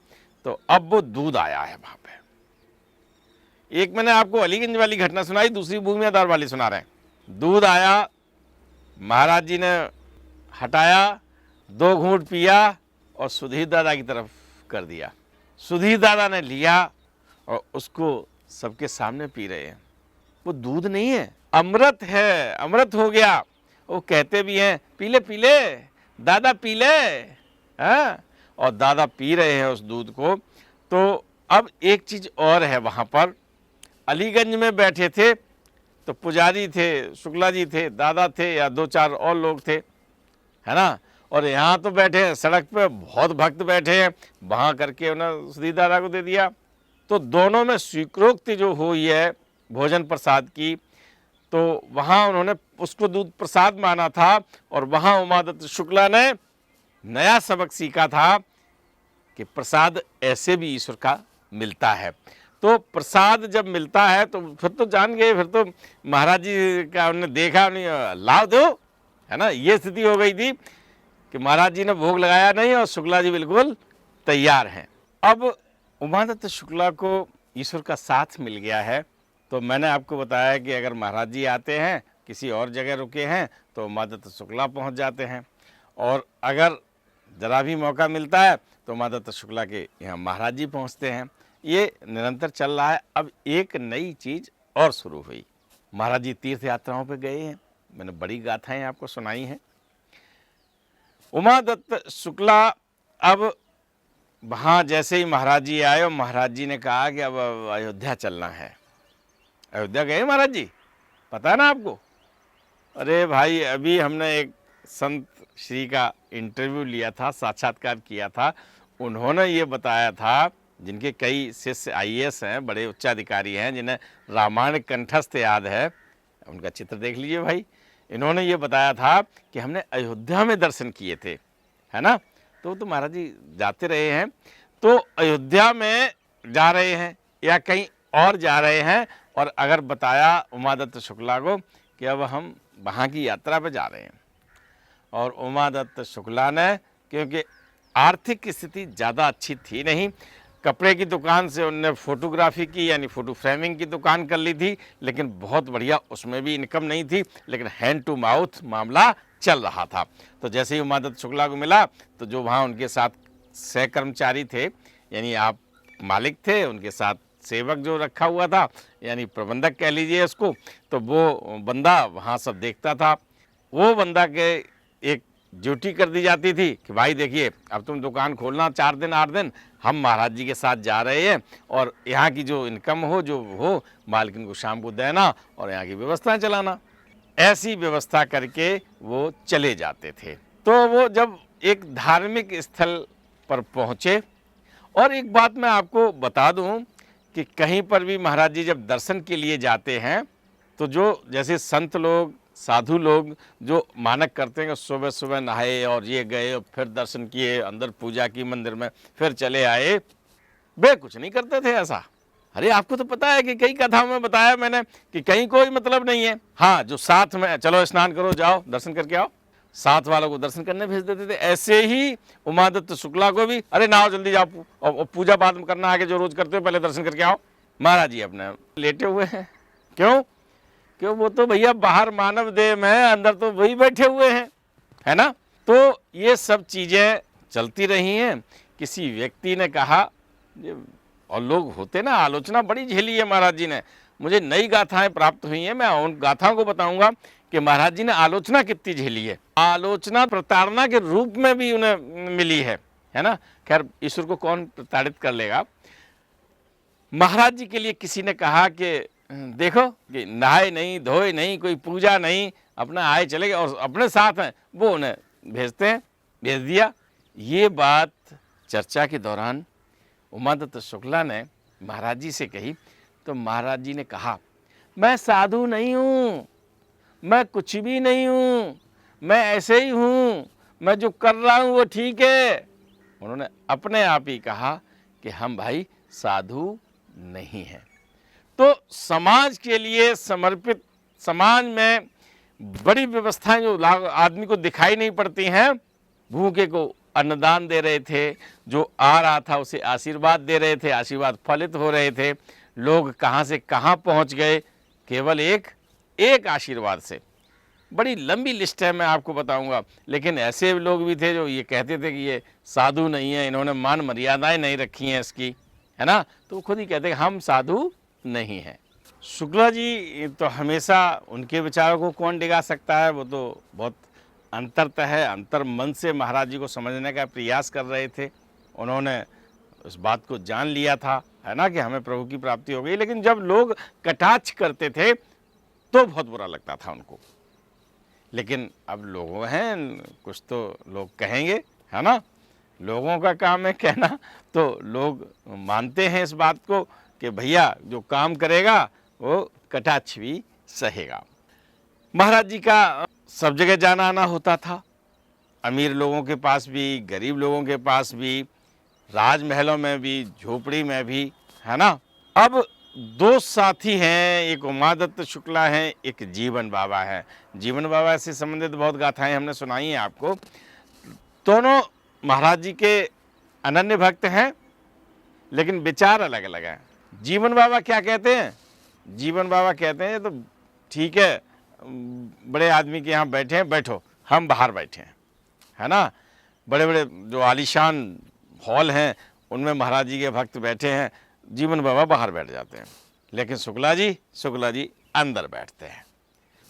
तो अब वो दूध आया है वहाँ पे। एक मैंने आपको अलीगंज वाली घटना सुनाई, दूसरी भूमियादार वाली सुना रहे हैं। दूध आया, महाराज जी ने हटाया, 2 घूंट पिया और सुधीर दादा की तरफ कर दिया। सुधीर दादा ने लिया और उसको सबके सामने पी रहे हैं। वो दूध नहीं है, अमृत है, अमृत हो गया। वो कहते भी हैं पी ले दादा, पी ले, हाँ। और दादा पी रहे हैं उस दूध को। तो अब एक चीज़ और है, वहाँ पर अलीगंज में बैठे थे तो पुजारी थे, शुक्ला जी थे, दादा थे, या 2-4 और लोग थे, है ना। और यहाँ तो बैठे हैं सड़क पे, बहुत भक्त बैठे हैं, वहाँ करके उन्होंने सुधीर दादा को दे दिया। तो दोनों में स्वीकृति जो हुई है भोजन प्रसाद की, तो वहाँ उन्होंने उसको दूध प्रसाद माना था, और वहाँ उमादत्त शुक्ला ने नया सबक सीखा था कि प्रसाद ऐसे भी ईश्वर का मिलता है। तो प्रसाद जब मिलता है तो फिर तो जान गए, फिर तो महाराज जी का उन्होंने देखा, उन्हें लाभ दो, है ना। ये स्थिति हो गई थी कि महाराज जी ने भोग लगाया नहीं और शुक्ला जी बिल्कुल तैयार हैं। अब उमादत्त शुक्ला को ईश्वर का साथ मिल गया है। तो मैंने आपको बताया कि अगर महाराज जी आते हैं, किसी और जगह रुके हैं, तो उमादत्त शुक्ला पहुंच जाते हैं, और अगर ज़रा भी मौका मिलता है तो उमादत्त शुक्ला के यहाँ महाराज जी पहुँचते हैं। ये निरंतर चल रहा है। अब एक नई चीज़ और शुरू हुई। महाराज जी तीर्थ यात्राओं पे गए हैं, मैंने बड़ी गाथाएं आपको सुनाई हैं। उमादत्त शुक्ला अब वहाँ जैसे ही महाराज जी आए और महाराज जी ने कहा कि अब अयोध्या चलना है। अयोध्या गए महाराज जी, पता है ना आपको? अरे भाई, अभी हमने एक संत श्री का इंटरव्यू लिया था, साक्षात्कार किया था। उन्होंने ये बताया था, जिनके कई शिष्य आईएएस हैं, बड़े उच्चाधिकारी हैं, जिन्हें रामायण कंठस्थ याद है, उनका चित्र देख लीजिए भाई। इन्होंने ये बताया था कि हमने अयोध्या में दर्शन किए थे, है ना। तो महाराज जी जाते रहे हैं, तो अयोध्या में जा रहे हैं या कहीं और जा रहे हैं, और अगर बताया उमादत्त शुक्ला को कि अब हम वहाँ की यात्रा पे जा रहे हैं। और उमादत्त शुक्ला ने, क्योंकि आर्थिक स्थिति ज़्यादा अच्छी थी नहीं, कपड़े की दुकान से उनने फ़ोटोग्राफी की, यानी फ़ोटो फ्रेमिंग की दुकान कर ली थी, लेकिन बहुत बढ़िया, उसमें भी इनकम नहीं थी, लेकिन हैंड टू माउथ मामला चल रहा था। तो जैसे ही उमादत्त शुक्ला को मिला, तो जो वहाँ उनके साथ सहकर्मचारी थे, यानी आप मालिक थे, उनके साथ सेवक जो रखा हुआ था, यानी प्रबंधक कह लीजिए उसको, तो वो बंदा वहाँ सब देखता था। वो बंदा के एक ड्यूटी कर दी जाती थी कि भाई देखिए, अब तुम दुकान खोलना 4 दिन 8 दिन, हम महाराज जी के साथ जा रहे हैं, और यहाँ की जो इनकम हो जो हो मालकिन को शाम को देना और यहाँ की व्यवस्थाएं चलाना। ऐसी व्यवस्था करके वो चले जाते थे। तो वो जब एक धार्मिक स्थल पर पहुँचे, और एक बात मैं आपको बता दूं कि कहीं पर भी महाराज जी जब दर्शन के लिए जाते हैं तो जो जैसे संत लोग, साधु लोग जो मानक करते हैं कि सुबह सुबह नहाए और ये गए और फिर दर्शन किए, अंदर पूजा की मंदिर में, फिर चले आए, वे कुछ नहीं करते थे ऐसा। अरे आपको तो पता है कि कई कथाओं में बताया मैंने कि कहीं कोई मतलब नहीं है। हाँ, जो साथ में चलो स्नान करो, जाओ दर्शन करके आओ, साथ वालों को दर्शन करने भेज देते थे। ऐसे ही उमादत्त शुक्ला को भी, अरे नहाओ जल्दी जाओ और पूजा पाठ करना आगे जो रोज करते हो, पहले दर्शन करके आओ। महाराज जी अपने लेटे हुए हैं। क्यों वो तो भैया बाहर मानव देह में है, अंदर तो वही बैठे हुए हैं, है ना। तो ये सब चीजें चलती रही हैं। किसी व्यक्ति ने कहा, और लोग होते ना, आलोचना बड़ी झेली है महाराज जी ने। मुझे नई गाथाएं प्राप्त हुई हैं, मैं उन गाथाओं को बताऊंगा कि महाराज जी ने आलोचना कितनी झेली है। आलोचना प्रताड़ना के रूप में भी उन्हें मिली है ना। खैर, ईश्वर को कौन प्रताड़ित कर लेगा। महाराज जी के लिए किसी ने कहा कि देखो कि नहाए नहीं, धोए नहीं, कोई पूजा नहीं, अपना आए चले गए, और अपने साथ हैं वो उन्हें भेज दिया। ये बात चर्चा के दौरान उमादत्त शुक्ला ने महाराज जी से कही, तो महाराज जी ने कहा, मैं साधु नहीं हूँ, मैं कुछ भी नहीं हूँ, मैं ऐसे ही हूँ, मैं जो कर रहा हूँ वो ठीक है। उन्होंने अपने आप ही कहा कि हम भाई साधु नहीं हैं। तो समाज के लिए समर्पित, समाज में बड़ी व्यवस्थाएं जो आदमी को दिखाई नहीं पड़ती हैं, भूखे को अन्नदान दे रहे थे, जो आ रहा था उसे आशीर्वाद दे रहे थे, आशीर्वाद फलित हो रहे थे। लोग कहाँ से कहाँ पहुँच गए केवल एक आशीर्वाद से। बड़ी लंबी लिस्ट है, मैं आपको बताऊंगा। लेकिन ऐसे लोग भी थे जो ये कहते थे कि ये साधु नहीं है, इन्होंने मान मर्यादाएं नहीं रखी हैं इसकी, है ना। तो खुद ही कहते हैं हम साधु नहीं हैं। शुक्ला जी तो हमेशा, उनके विचारों को कौन डिगा सकता है, वो तो बहुत अंतरतः है, अंतर मन से महाराज जी को समझने का प्रयास कर रहे थे। उन्होंने उस बात को जान लिया था, है ना, कि हमें प्रभु की प्राप्ति हो गई। लेकिन जब लोग कटाक्ष करते थे तो बहुत बुरा लगता था उनको। लेकिन अब लोगों हैं, कुछ तो लोग कहेंगे, है ना, लोगों का काम है कहना, तो लोग मानते हैं इस बात को कि भैया जो काम करेगा वो कटाक्ष भी सहेगा। महाराज जी का सब जगह जाना आना होता था, अमीर लोगों के पास भी, गरीब लोगों के पास भी, राजमहलों में भी, झोपड़ी में भी, है ना। अब दो साथी हैं, एक उमादत्त शुक्ला हैं, एक जीवन बाबा है। जीवन बाबा से संबंधित बहुत गाथाएं हमने सुनाई हैं आपको। दोनों महाराज जी के अनन्य भक्त हैं, लेकिन विचार अलग अलग हैं। जीवन बाबा क्या कहते हैं? जीवन बाबा कहते हैं तो ठीक है, बड़े आदमी के यहाँ बैठे हैं, बैठो, हम बाहर बैठे हैं, है ना। बड़े बड़े जो आलीशान हॉल हैं उनमें महाराज जी के भक्त बैठे हैं, जीवन बाबा बाहर बैठ जाते हैं। लेकिन शुक्ला जी अंदर बैठते हैं,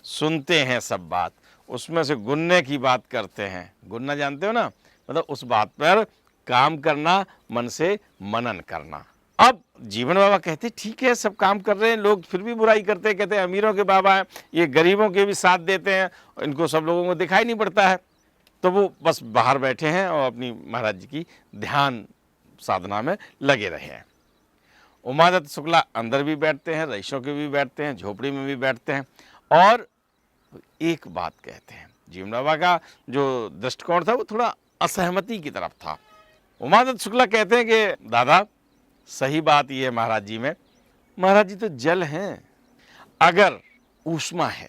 सुनते हैं सब बात, उसमें से गुनने की बात करते हैं। गुनना जानते हो ना, मतलब उस बात पर काम करना, मन से मनन करना। अब जीवन बाबा कहते ठीक है, सब काम कर रहे हैं, लोग फिर भी बुराई करते हैं, कहते हैं अमीरों के बाबा हैं, ये गरीबों के भी साथ देते हैं, इनको सब लोगों को दिखाई नहीं पड़ता है। तो वो बस बाहर बैठे हैं और अपनी महाराज जी की ध्यान साधना में लगे रहे हैं। उमादत्त शुक्ला अंदर भी बैठते हैं, रईसों के भी बैठते हैं, झोपड़ी में भी बैठते हैं, और एक बात कहते हैं। जीवन बाबा का जो दृष्टिकोण था वो थोड़ा असहमति की तरफ था। उमादत्त शुक्ला कहते हैं कि दादा सही बात ये है महाराज जी में, महाराज जी तो जल हैं, अगर ऊष्मा है,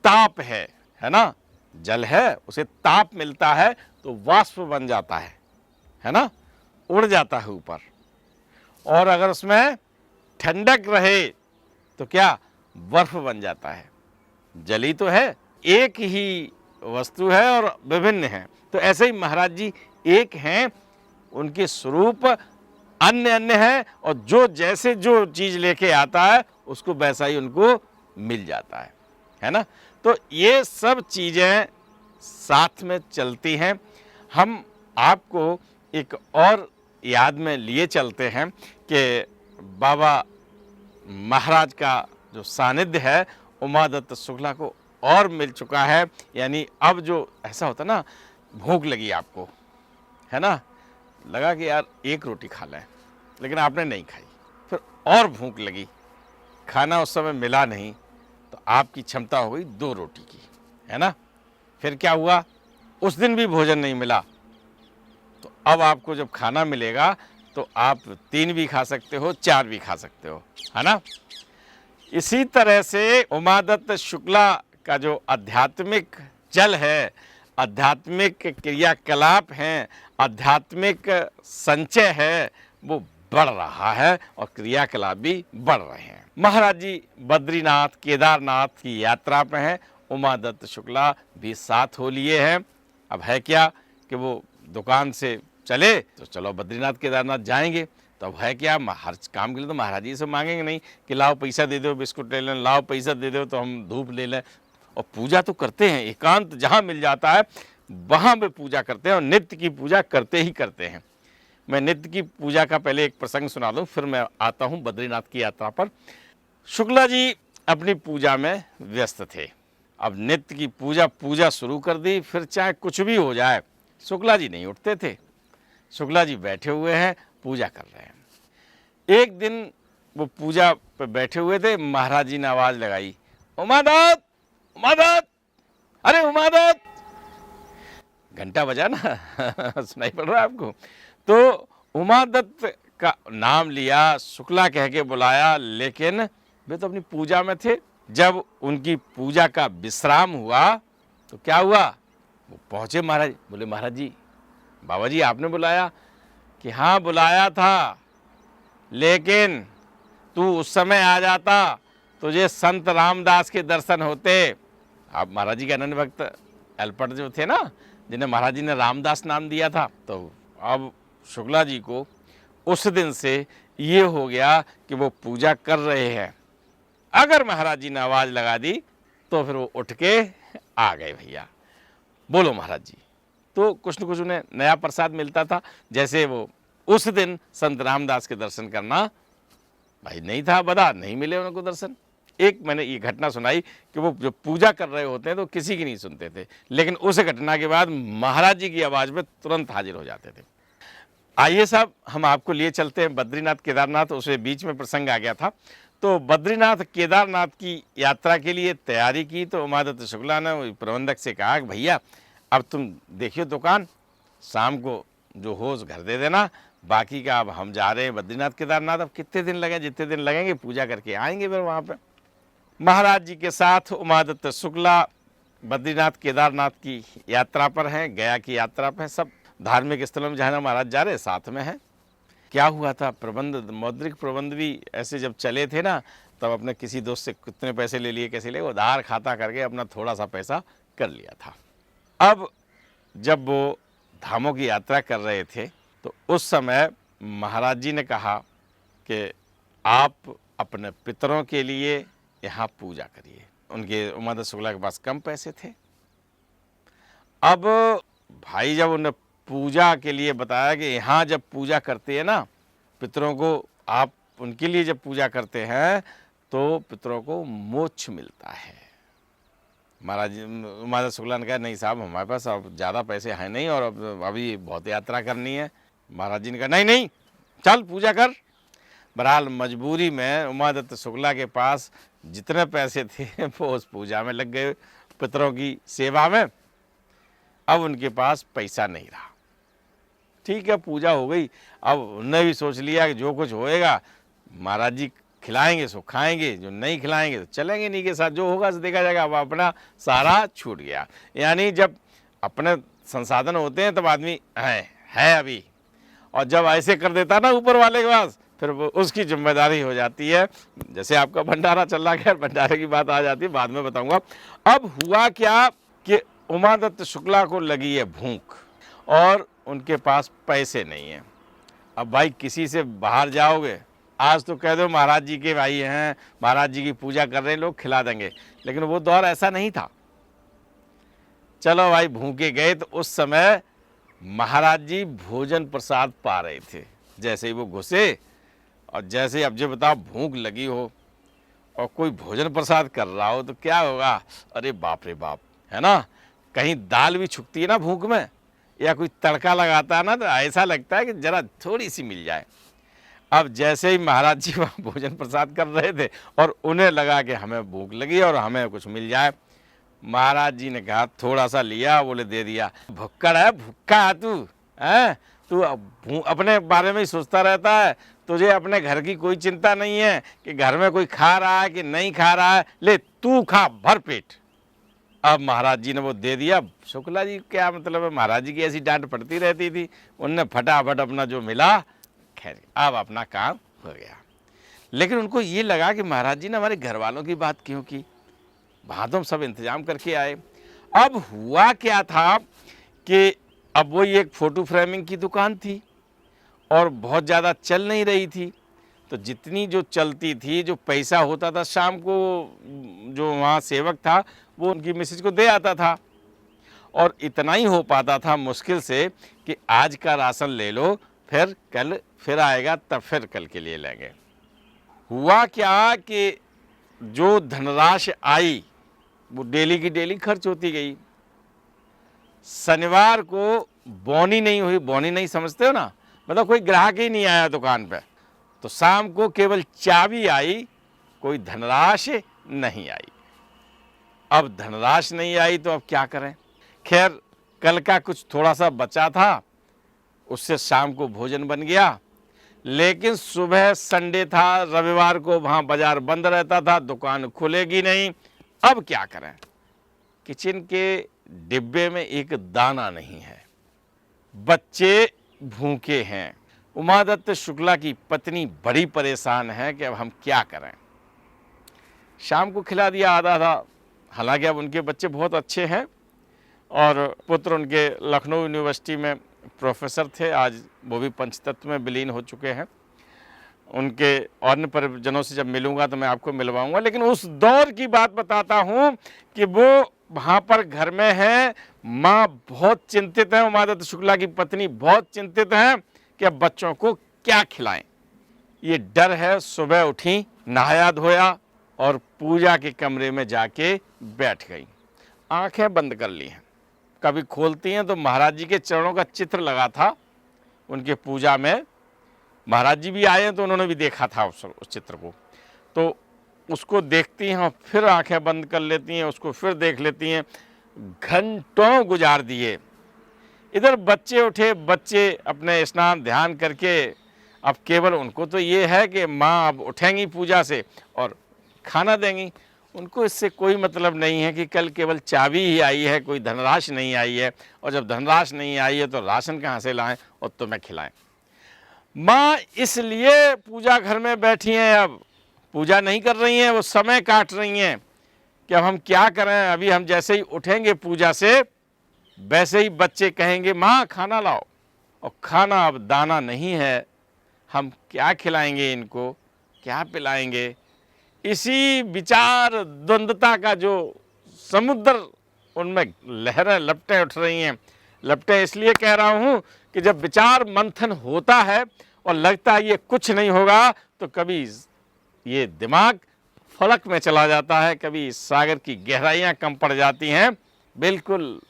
ताप है ना, जल है उसे ताप मिलता है तो वाष्प बन जाता है ना, उड़ जाता है ऊपर। और अगर उसमें ठंडक रहे तो क्या, बर्फ बन जाता है। जल ही तो है, एक ही वस्तु है और विभिन्न है। तो ऐसे ही महाराज जी एक हैं, उनके स्वरूप अन्य अन्य है और जो जैसे जो चीज़ लेके आता है उसको वैसा ही उनको मिल जाता है ना। तो ये सब चीज़ें साथ में चलती हैं। हम आपको एक और याद में लिए चलते हैं कि बाबा महाराज का जो सानिध्य है उमादत्त शुक्ला को और मिल चुका है। यानी अब जो ऐसा होता ना, भूख लगी आपको, है ना, लगा कि यार एक रोटी खा लें, लेकिन आपने नहीं खाई, फिर और भूख लगी, खाना उस समय मिला नहीं, तो आपकी क्षमता हो गई 2 रोटी की, है ना। फिर क्या हुआ, उस दिन भी भोजन नहीं मिला, तो अब आपको जब खाना मिलेगा तो आप 3 भी खा सकते हो, 4 भी खा सकते हो, है ना। इसी तरह से उमादत्त शुक्ला का जो आध्यात्मिक जल है, आध्यात्मिक क्रियाकलाप हैं, आध्यात्मिक संचय है, वो बढ़ रहा है और क्रियाकलाप भी बढ़ रहे हैं। महाराज जी बद्रीनाथ केदारनाथ की यात्रा पे हैं, उमादत्त शुक्ला भी साथ हो लिए हैं। अब है क्या कि वो दुकान से चले तो चलो बद्रीनाथ केदारनाथ जाएंगे, तो अब है क्या, हर काम के लिए तो महाराज जी से मांगेंगे नहीं कि लाओ पैसा दे दो बिस्कुट ले लें, लाओ पैसा दे दो तो हम धूप ले लें। और पूजा तो करते हैं, एकांत जहाँ मिल जाता है वहाँ पे पूजा करते हैं और नित्य की पूजा करते ही करते हैं। मैं नित्य की पूजा का पहले एक प्रसंग सुना दूँ, फिर मैं आता हूँ बद्रीनाथ की यात्रा पर। शुक्ला जी अपनी पूजा में व्यस्त थे। अब नित्य की पूजा शुरू कर दी, फिर चाहे कुछ भी हो जाए शुक्ला जी नहीं उठते थे। शुक्ला जी बैठे हुए हैं, पूजा कर रहे हैं। एक दिन वो पूजा पे बैठे हुए थे, महाराज जी ने आवाज़ लगाई, उमादत्त उमादत्त, अरे उमादत्त। घंटा बजा ना सुनाई पड़ रहा है आपको। तो उमादत्त का नाम लिया, शुक्ला कह के बुलाया, लेकिन वे तो अपनी पूजा में थे। जब उनकी पूजा का विश्राम हुआ तो क्या हुआ, वो पहुँचे महाराज, बोले महाराज जी, बाबा जी आपने बुलाया? कि हाँ बुलाया था, लेकिन तू उस समय आ जाता तुझे संत रामदास के दर्शन होते। अब महाराज जी के अनन्य भक्त एलपट जो थे ना, जिन्हें महाराज जी ने रामदास नाम दिया था, तो अब शुक्ला जी को उस दिन से ये हो गया कि वो पूजा कर रहे हैं। अगर महाराज जी ने आवाज़ लगा दी तो फिर वो उठ के आ गए, भैया बोलो महाराज जी। तो कुछ न कुछ उन्हें नया प्रसाद मिलता था। जैसे वो उस दिन संत रामदास के दर्शन करना भाई नहीं था, बता नहीं मिले उनको दर्शन। एक मैंने ये घटना सुनाई कि वो जो पूजा कर रहे होते हैं तो किसी की नहीं सुनते थे, लेकिन उस घटना के बाद महाराज जी की आवाज़ में तुरंत हाजिर हो जाते थे। आइए साहब, हम आपको लिए चलते हैं बद्रीनाथ केदारनाथ। उसके बीच में प्रसंग आ गया था। तो बद्रीनाथ केदारनाथ की यात्रा के लिए तैयारी की तो उमादत्त शुक्ला ने प्रबंधक से कहा कि भैया अब तुम देखियो दुकान, शाम को जो हो उस घर दे देना, बाकी का अब हम जा रहे हैं बद्रीनाथ केदारनाथ। अब कितने दिन लगे, जितने दिन लगेंगे पूजा करके आएंगे फिर वहाँ पे। महाराज जी के साथ उमादत्त शुक्ला बद्रीनाथ केदारनाथ की यात्रा पर हैं, गया की यात्रा पर हैं। सब धार्मिक स्थलों में जहाँ महाराज जा रहे साथ में हैं। क्या हुआ था, प्रबंध मौद्रिक प्रबंध भी ऐसे जब चले थे ना, तब अपने किसी दोस्त से कितने पैसे ले लिए, कैसे ले, उधार खाता करके अपना थोड़ा सा पैसा कर लिया था। अब जब वो धामों की यात्रा कर रहे थे तो उस समय महाराज जी ने कहा कि आप अपने पितरों के लिए यहाँ पूजा करिए। उनके उमादत्त शुक्ला के पास कम पैसे थे। अब भाई जब उन्हें पूजा के लिए बताया कि यहाँ जब पूजा करते हैं ना पितरों को, आप उनके लिए जब पूजा करते हैं तो पितरों को मोक्ष मिलता है। महाराज उमादत्त शुक्ला ने कहा नहीं साहब हमारे पास अब ज़्यादा पैसे हैं नहीं और अब अभी बहुत यात्रा करनी है। महाराज जी ने कहा नहीं नहीं चल पूजा कर। बहरहाल मजबूरी में उमादत्त शुक्ला के पास जितने पैसे थे वो उस पूजा में लग गए, पितरों की सेवा में। अब उनके पास पैसा नहीं रहा। ठीक है पूजा हो गई। अब उन्होंने भी सोच लिया कि जो कुछ होएगा महाराज जी खिलाएंगे सो खाएंगे, जो नहीं खिलाएंगे तो चलेंगे नहीं के साथ, जो होगा सो देखा जाएगा। अब अपना सारा छूट गया। यानी जब अपने संसाधन होते हैं तब आदमी है अभी, और जब ऐसे कर देता ना ऊपर वाले के पास, फिर वो उसकी जिम्मेदारी हो जाती है। जैसे आपका भंडारा चल रहा है, भंडारे की बात आ जाती है, बाद में बताऊंगा। अब हुआ क्या कि उमादत्त शुक्ला को लगी है भूख और उनके पास पैसे नहीं है। अब भाई किसी से बाहर जाओगे, आज तो कह दो महाराज जी के भाई हैं, महाराज जी की पूजा कर रहे हैं लोग, खिला देंगे, लेकिन वो दौर ऐसा नहीं था। चलो भाई भूखे गए तो उस समय महाराज जी भोजन प्रसाद पा रहे थे। जैसे ही वो घुसे और जैसे ही अब जो बताओ भूख लगी हो और कोई भोजन प्रसाद कर रहा हो तो क्या होगा, अरे बाप रे बाप, है ना। कहीं दाल भी छुकती है ना भूख में, या कोई तड़का लगाता है ना, तो ऐसा लगता है कि जरा थोड़ी सी मिल जाए। अब जैसे ही महाराज जी वहाँ भोजन प्रसाद कर रहे थे और उन्हें लगा कि हमें भूख लगी और हमें कुछ मिल जाए, महाराज जी ने कहा थोड़ा सा लिया, बोले दे दिया। भुक्कड़ है, भुक्का है तू, है तू अपने बारे में ही सोचता रहता है, तुझे अपने घर की कोई चिंता नहीं है कि घर में कोई खा रहा है कि नहीं खा रहा है, ले तू खा भर पेट। अब महाराज जी ने वो दे दिया। शुक्ला जी क्या मतलब है, महाराज जी की ऐसी डांट पड़ती रहती थी, उनने फटाफट अपना जो मिला, खैर अब अपना काम हो गया। लेकिन उनको ये लगा कि महाराज जी ने हमारे घर वालों की बात क्यों की, वहाँ तो हम सब इंतजाम करके आए। अब हुआ क्या था कि अब वही एक फ़ोटो फ्रेमिंग की दुकान थी और बहुत ज़्यादा चल नहीं रही थी, तो जितनी जो चलती थी, जो पैसा होता था शाम को, जो वहाँ सेवक था वो उनकी मिसेज को दे आता था, और इतना ही हो पाता था मुश्किल से कि आज का राशन ले लो, फिर कल फिर आएगा तब फिर कल के लिए लेंगे। हुआ क्या कि जो धनराशि आई वो डेली की डेली खर्च होती गई। शनिवार को बोनी नहीं हुई, बोनी नहीं समझते हो ना, मतलब कोई ग्राहक ही नहीं आया दुकान पे, तो शाम को केवल चाबी आई, कोई धनराशि नहीं आई। अब धनराशि नहीं आई तो अब क्या करें। खैर कल का कुछ थोड़ा सा बचा था, उससे शाम को भोजन बन गया, लेकिन सुबह संडे था, रविवार को वहाँ बाजार बंद रहता था, दुकान खुलेगी नहीं। अब क्या करें, किचन के डिब्बे में एक दाना नहीं है, बच्चे भूखे हैं। उमादत्त शुक्ला की पत्नी बड़ी परेशान है कि अब हम क्या करें। शाम को खिला दिया आधा था, हालांकि अब उनके बच्चे बहुत अच्छे हैं और पुत्र उनके लखनऊ यूनिवर्सिटी में प्रोफेसर थे, आज वो भी पंचतत्व में विलीन हो चुके हैं। उनके अन्य परिजनों से जब मिलूंगा तो मैं आपको मिलवाऊंगा, लेकिन उस दौर की बात बताता हूं कि वो वहाँ पर घर में है, माँ बहुत चिंतित है, उमादत्त शुक्ला की पत्नी बहुत चिंतित है कि अब बच्चों को क्या खिलाएं। ये डर है। सुबह उठी, नहाया धोया और पूजा के कमरे में जाके बैठ गई, आंखें बंद कर ली हैं। कभी खोलती हैं तो महाराज जी के चरणों का चित्र लगा था उनके पूजा में, महाराज जी भी आए हैं तो उन्होंने भी देखा था उस चित्र को, तो उसको देखती हैं और फिर आंखें बंद कर लेती हैं, उसको फिर देख लेती हैं। घंटों गुजार दिए। इधर बच्चे उठे, बच्चे अपने स्नान ध्यान करके अब केवल उनको तो ये है कि माँ अब उठेंगी पूजा से और खाना देंगी, उनको इससे कोई मतलब नहीं है कि कल केवल चाबी ही आई है, कोई धनराशि नहीं आई है, और जब धनराशि नहीं आई है तो राशन कहाँ से लाएं और तुम्हें खिलाएं। माँ इसलिए पूजा घर में बैठी हैं, अब पूजा नहीं कर रही हैं, वो समय काट रही हैं कि अब हम क्या करें। अभी हम जैसे ही उठेंगे पूजा से वैसे ही बच्चे कहेंगे माँ खाना लाओ, और खाना अब दाना नहीं है, हम क्या खिलाएंगे इनको, क्या पिलाएंगे। इसी विचार द्वंद्वता का जो समुद्र, उनमें लहरें लपटें उठ रही हैं। लपटें इसलिए कह रहा हूँ कि जब विचार मंथन होता है और लगता है ये कुछ नहीं होगा, तो कभी ये दिमाग फलक में चला जाता है, कभी सागर की गहराइयाँ कम पड़ जाती हैं। बिल्कुल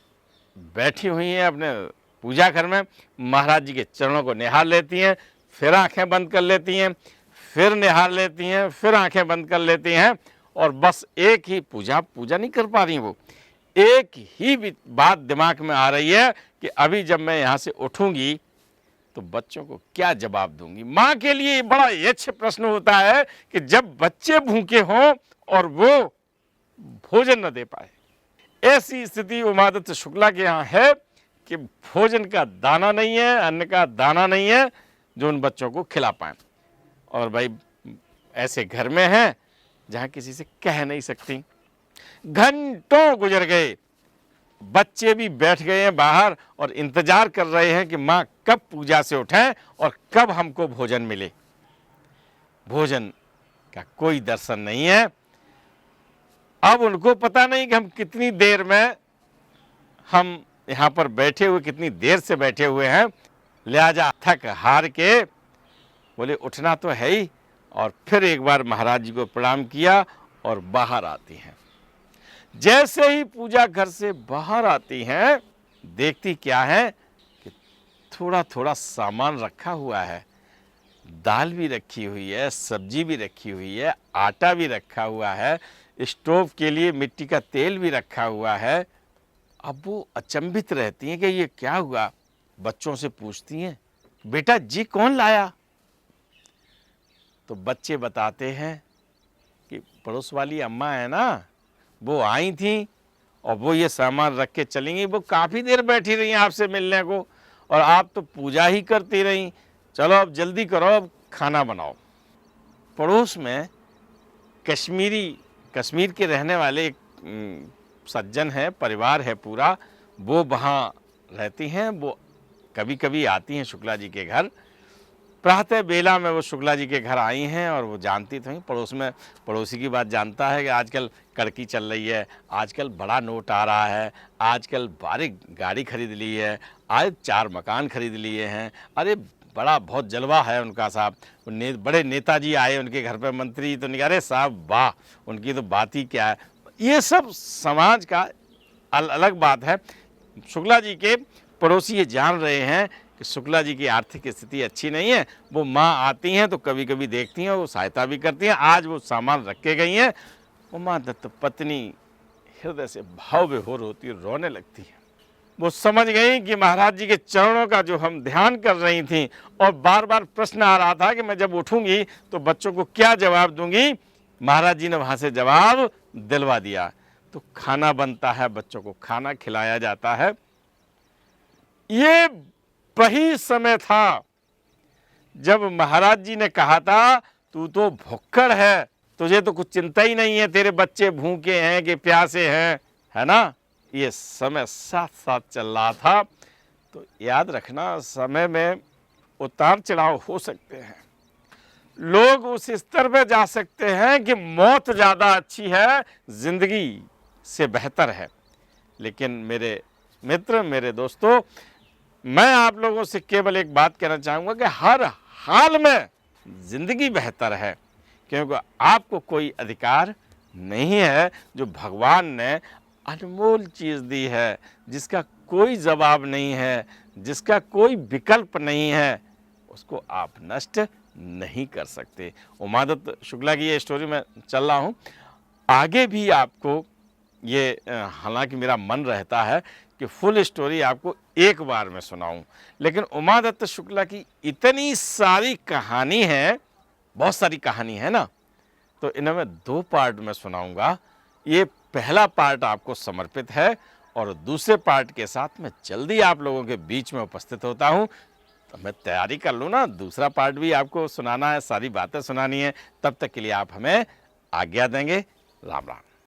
बैठी हुई हैं अपने पूजा घर में, महाराज जी के चरणों को निहार लेती हैं, फिर आंखें बंद कर लेती हैं, फिर निहार लेती हैं, फिर आंखें बंद कर लेती हैं, और बस एक ही पूजा नहीं कर पा रही, वो एक ही बात दिमाग में आ रही है कि अभी जब मैं यहाँ से उठूंगी तो बच्चों को क्या जवाब दूंगी। माँ के लिए बड़ा यक्ष प्रश्न होता है कि जब बच्चे भूखे हों और वो भोजन न दे पाए। ऐसी स्थिति उमादत्त शुक्ला के यहाँ है कि भोजन का दाना नहीं है, अन्न का दाना नहीं है जो उन बच्चों को खिला पाए। और भाई ऐसे घर में हैं जहाँ किसी से कह नहीं सकती। घंटों गुजर गए, बच्चे भी बैठ गए हैं बाहर और इंतजार कर रहे हैं कि माँ कब पूजा से उठें और कब हमको भोजन मिले। भोजन का कोई दर्शन नहीं है। अब उनको पता नहीं कि हम कितनी देर में हम यहाँ पर बैठे हुए, कितनी देर से बैठे हुए हैं। लिहाजा थक हार के बोले उठना तो है ही, और फिर एक बार महाराज जी को प्रणाम किया और बाहर आती हैं। जैसे ही पूजा घर से बाहर आती हैं, देखती क्या है कि थोड़ा थोड़ा सामान रखा हुआ है। दाल भी रखी हुई है, सब्जी भी रखी हुई है, आटा भी रखा हुआ है, स्टोव के लिए मिट्टी का तेल भी रखा हुआ है। अब वो अचंभित रहती हैं कि ये क्या हुआ। बच्चों से पूछती हैं, बेटा जी कौन लाया? तो बच्चे बताते हैं कि पड़ोस वाली अम्मा है ना, वो आई थी और वो ये सामान रख के चली गई। वो काफ़ी देर बैठी रही आपसे मिलने को, और आप तो पूजा ही करती रही। चलो अब जल्दी करो, अब खाना बनाओ। पड़ोस में कश्मीर के रहने वाले एक सज्जन है, परिवार है पूरा, वो वहाँ रहती हैं। वो कभी कभी आती हैं शुक्ला जी के घर। प्रातः बेला में वो शुक्ला जी के घर आई हैं और वो जानती थी पड़ोसी की बात जानता है कि आजकल कड़की चल रही है, आजकल बड़ा नोट आ रहा है, आजकल बारी गाड़ी खरीद ली है, आज 4 मकान खरीद लिए हैं। अरे बड़ा बहुत जलवा है उनका साहब। बड़े नेताजी आए उनके घर पे, मंत्री तो नहीं, अरे साहब वाह, उनकी तो बात ही क्या है। ये सब समाज का अलग बात है। शुक्ला जी के पड़ोसी ये जान रहे हैं कि शुक्ला जी की आर्थिक स्थिति अच्छी नहीं है। वो माँ आती हैं तो कभी कभी देखती हैं, वो सहायता भी करती हैं। आज वो सामान रख के गई हैं। उमा दत्त पत्नी हृदय से भाव विभोर होती है, रोने लगती है। वो समझ गई कि महाराज जी के चरणों का जो हम ध्यान कर रही थी, और बार बार प्रश्न आ रहा था कि मैं जब उठूंगी तो बच्चों को क्या जवाब दूंगी, महाराज जी ने वहाँ से जवाब दिलवा दिया। तो खाना बनता है, बच्चों को खाना खिलाया जाता है। ये वही समय था जब महाराज जी ने कहा था, तू तो भुक्कड़ है, तुझे तो कुछ चिंता ही नहीं है, तेरे बच्चे भूखे हैं कि प्यासे हैं, है ना। ये समय साथ साथ चल रहा था। तो याद रखना, समय में उतार चढ़ाव हो सकते हैं। लोग उस स्तर पे जा सकते हैं कि मौत ज़्यादा अच्छी है, जिंदगी से बेहतर है। लेकिन मेरे मित्र, मेरे दोस्तों, मैं आप लोगों से केवल एक बात कहना चाहूँगा कि हर हाल में जिंदगी बेहतर है, क्योंकि आपको कोई अधिकार नहीं है जो भगवान ने अनमोल चीज़ दी है, जिसका कोई जवाब नहीं है, जिसका कोई विकल्प नहीं है, उसको आप नष्ट नहीं कर सकते। उमा दत्त शुक्ला की ये स्टोरी में चल रहा हूँ, आगे भी आपको ये हालांकि मेरा मन रहता है कि फुल स्टोरी आपको एक बार में सुनाऊं, लेकिन उमा दत्त शुक्ला की इतनी सारी कहानी है, बहुत सारी कहानी है ना, तो इन्हें मैं 2 पार्ट में सुनाऊंगा। ये पहला पार्ट आपको समर्पित है, और दूसरे पार्ट के साथ मैं जल्दी आप लोगों के बीच में उपस्थित होता हूं। तो मैं तैयारी कर लूँ ना, दूसरा पार्ट भी आपको सुनाना है, सारी बातें सुनानी है। तब तक के लिए आप हमें आज्ञा देंगे। राम राम।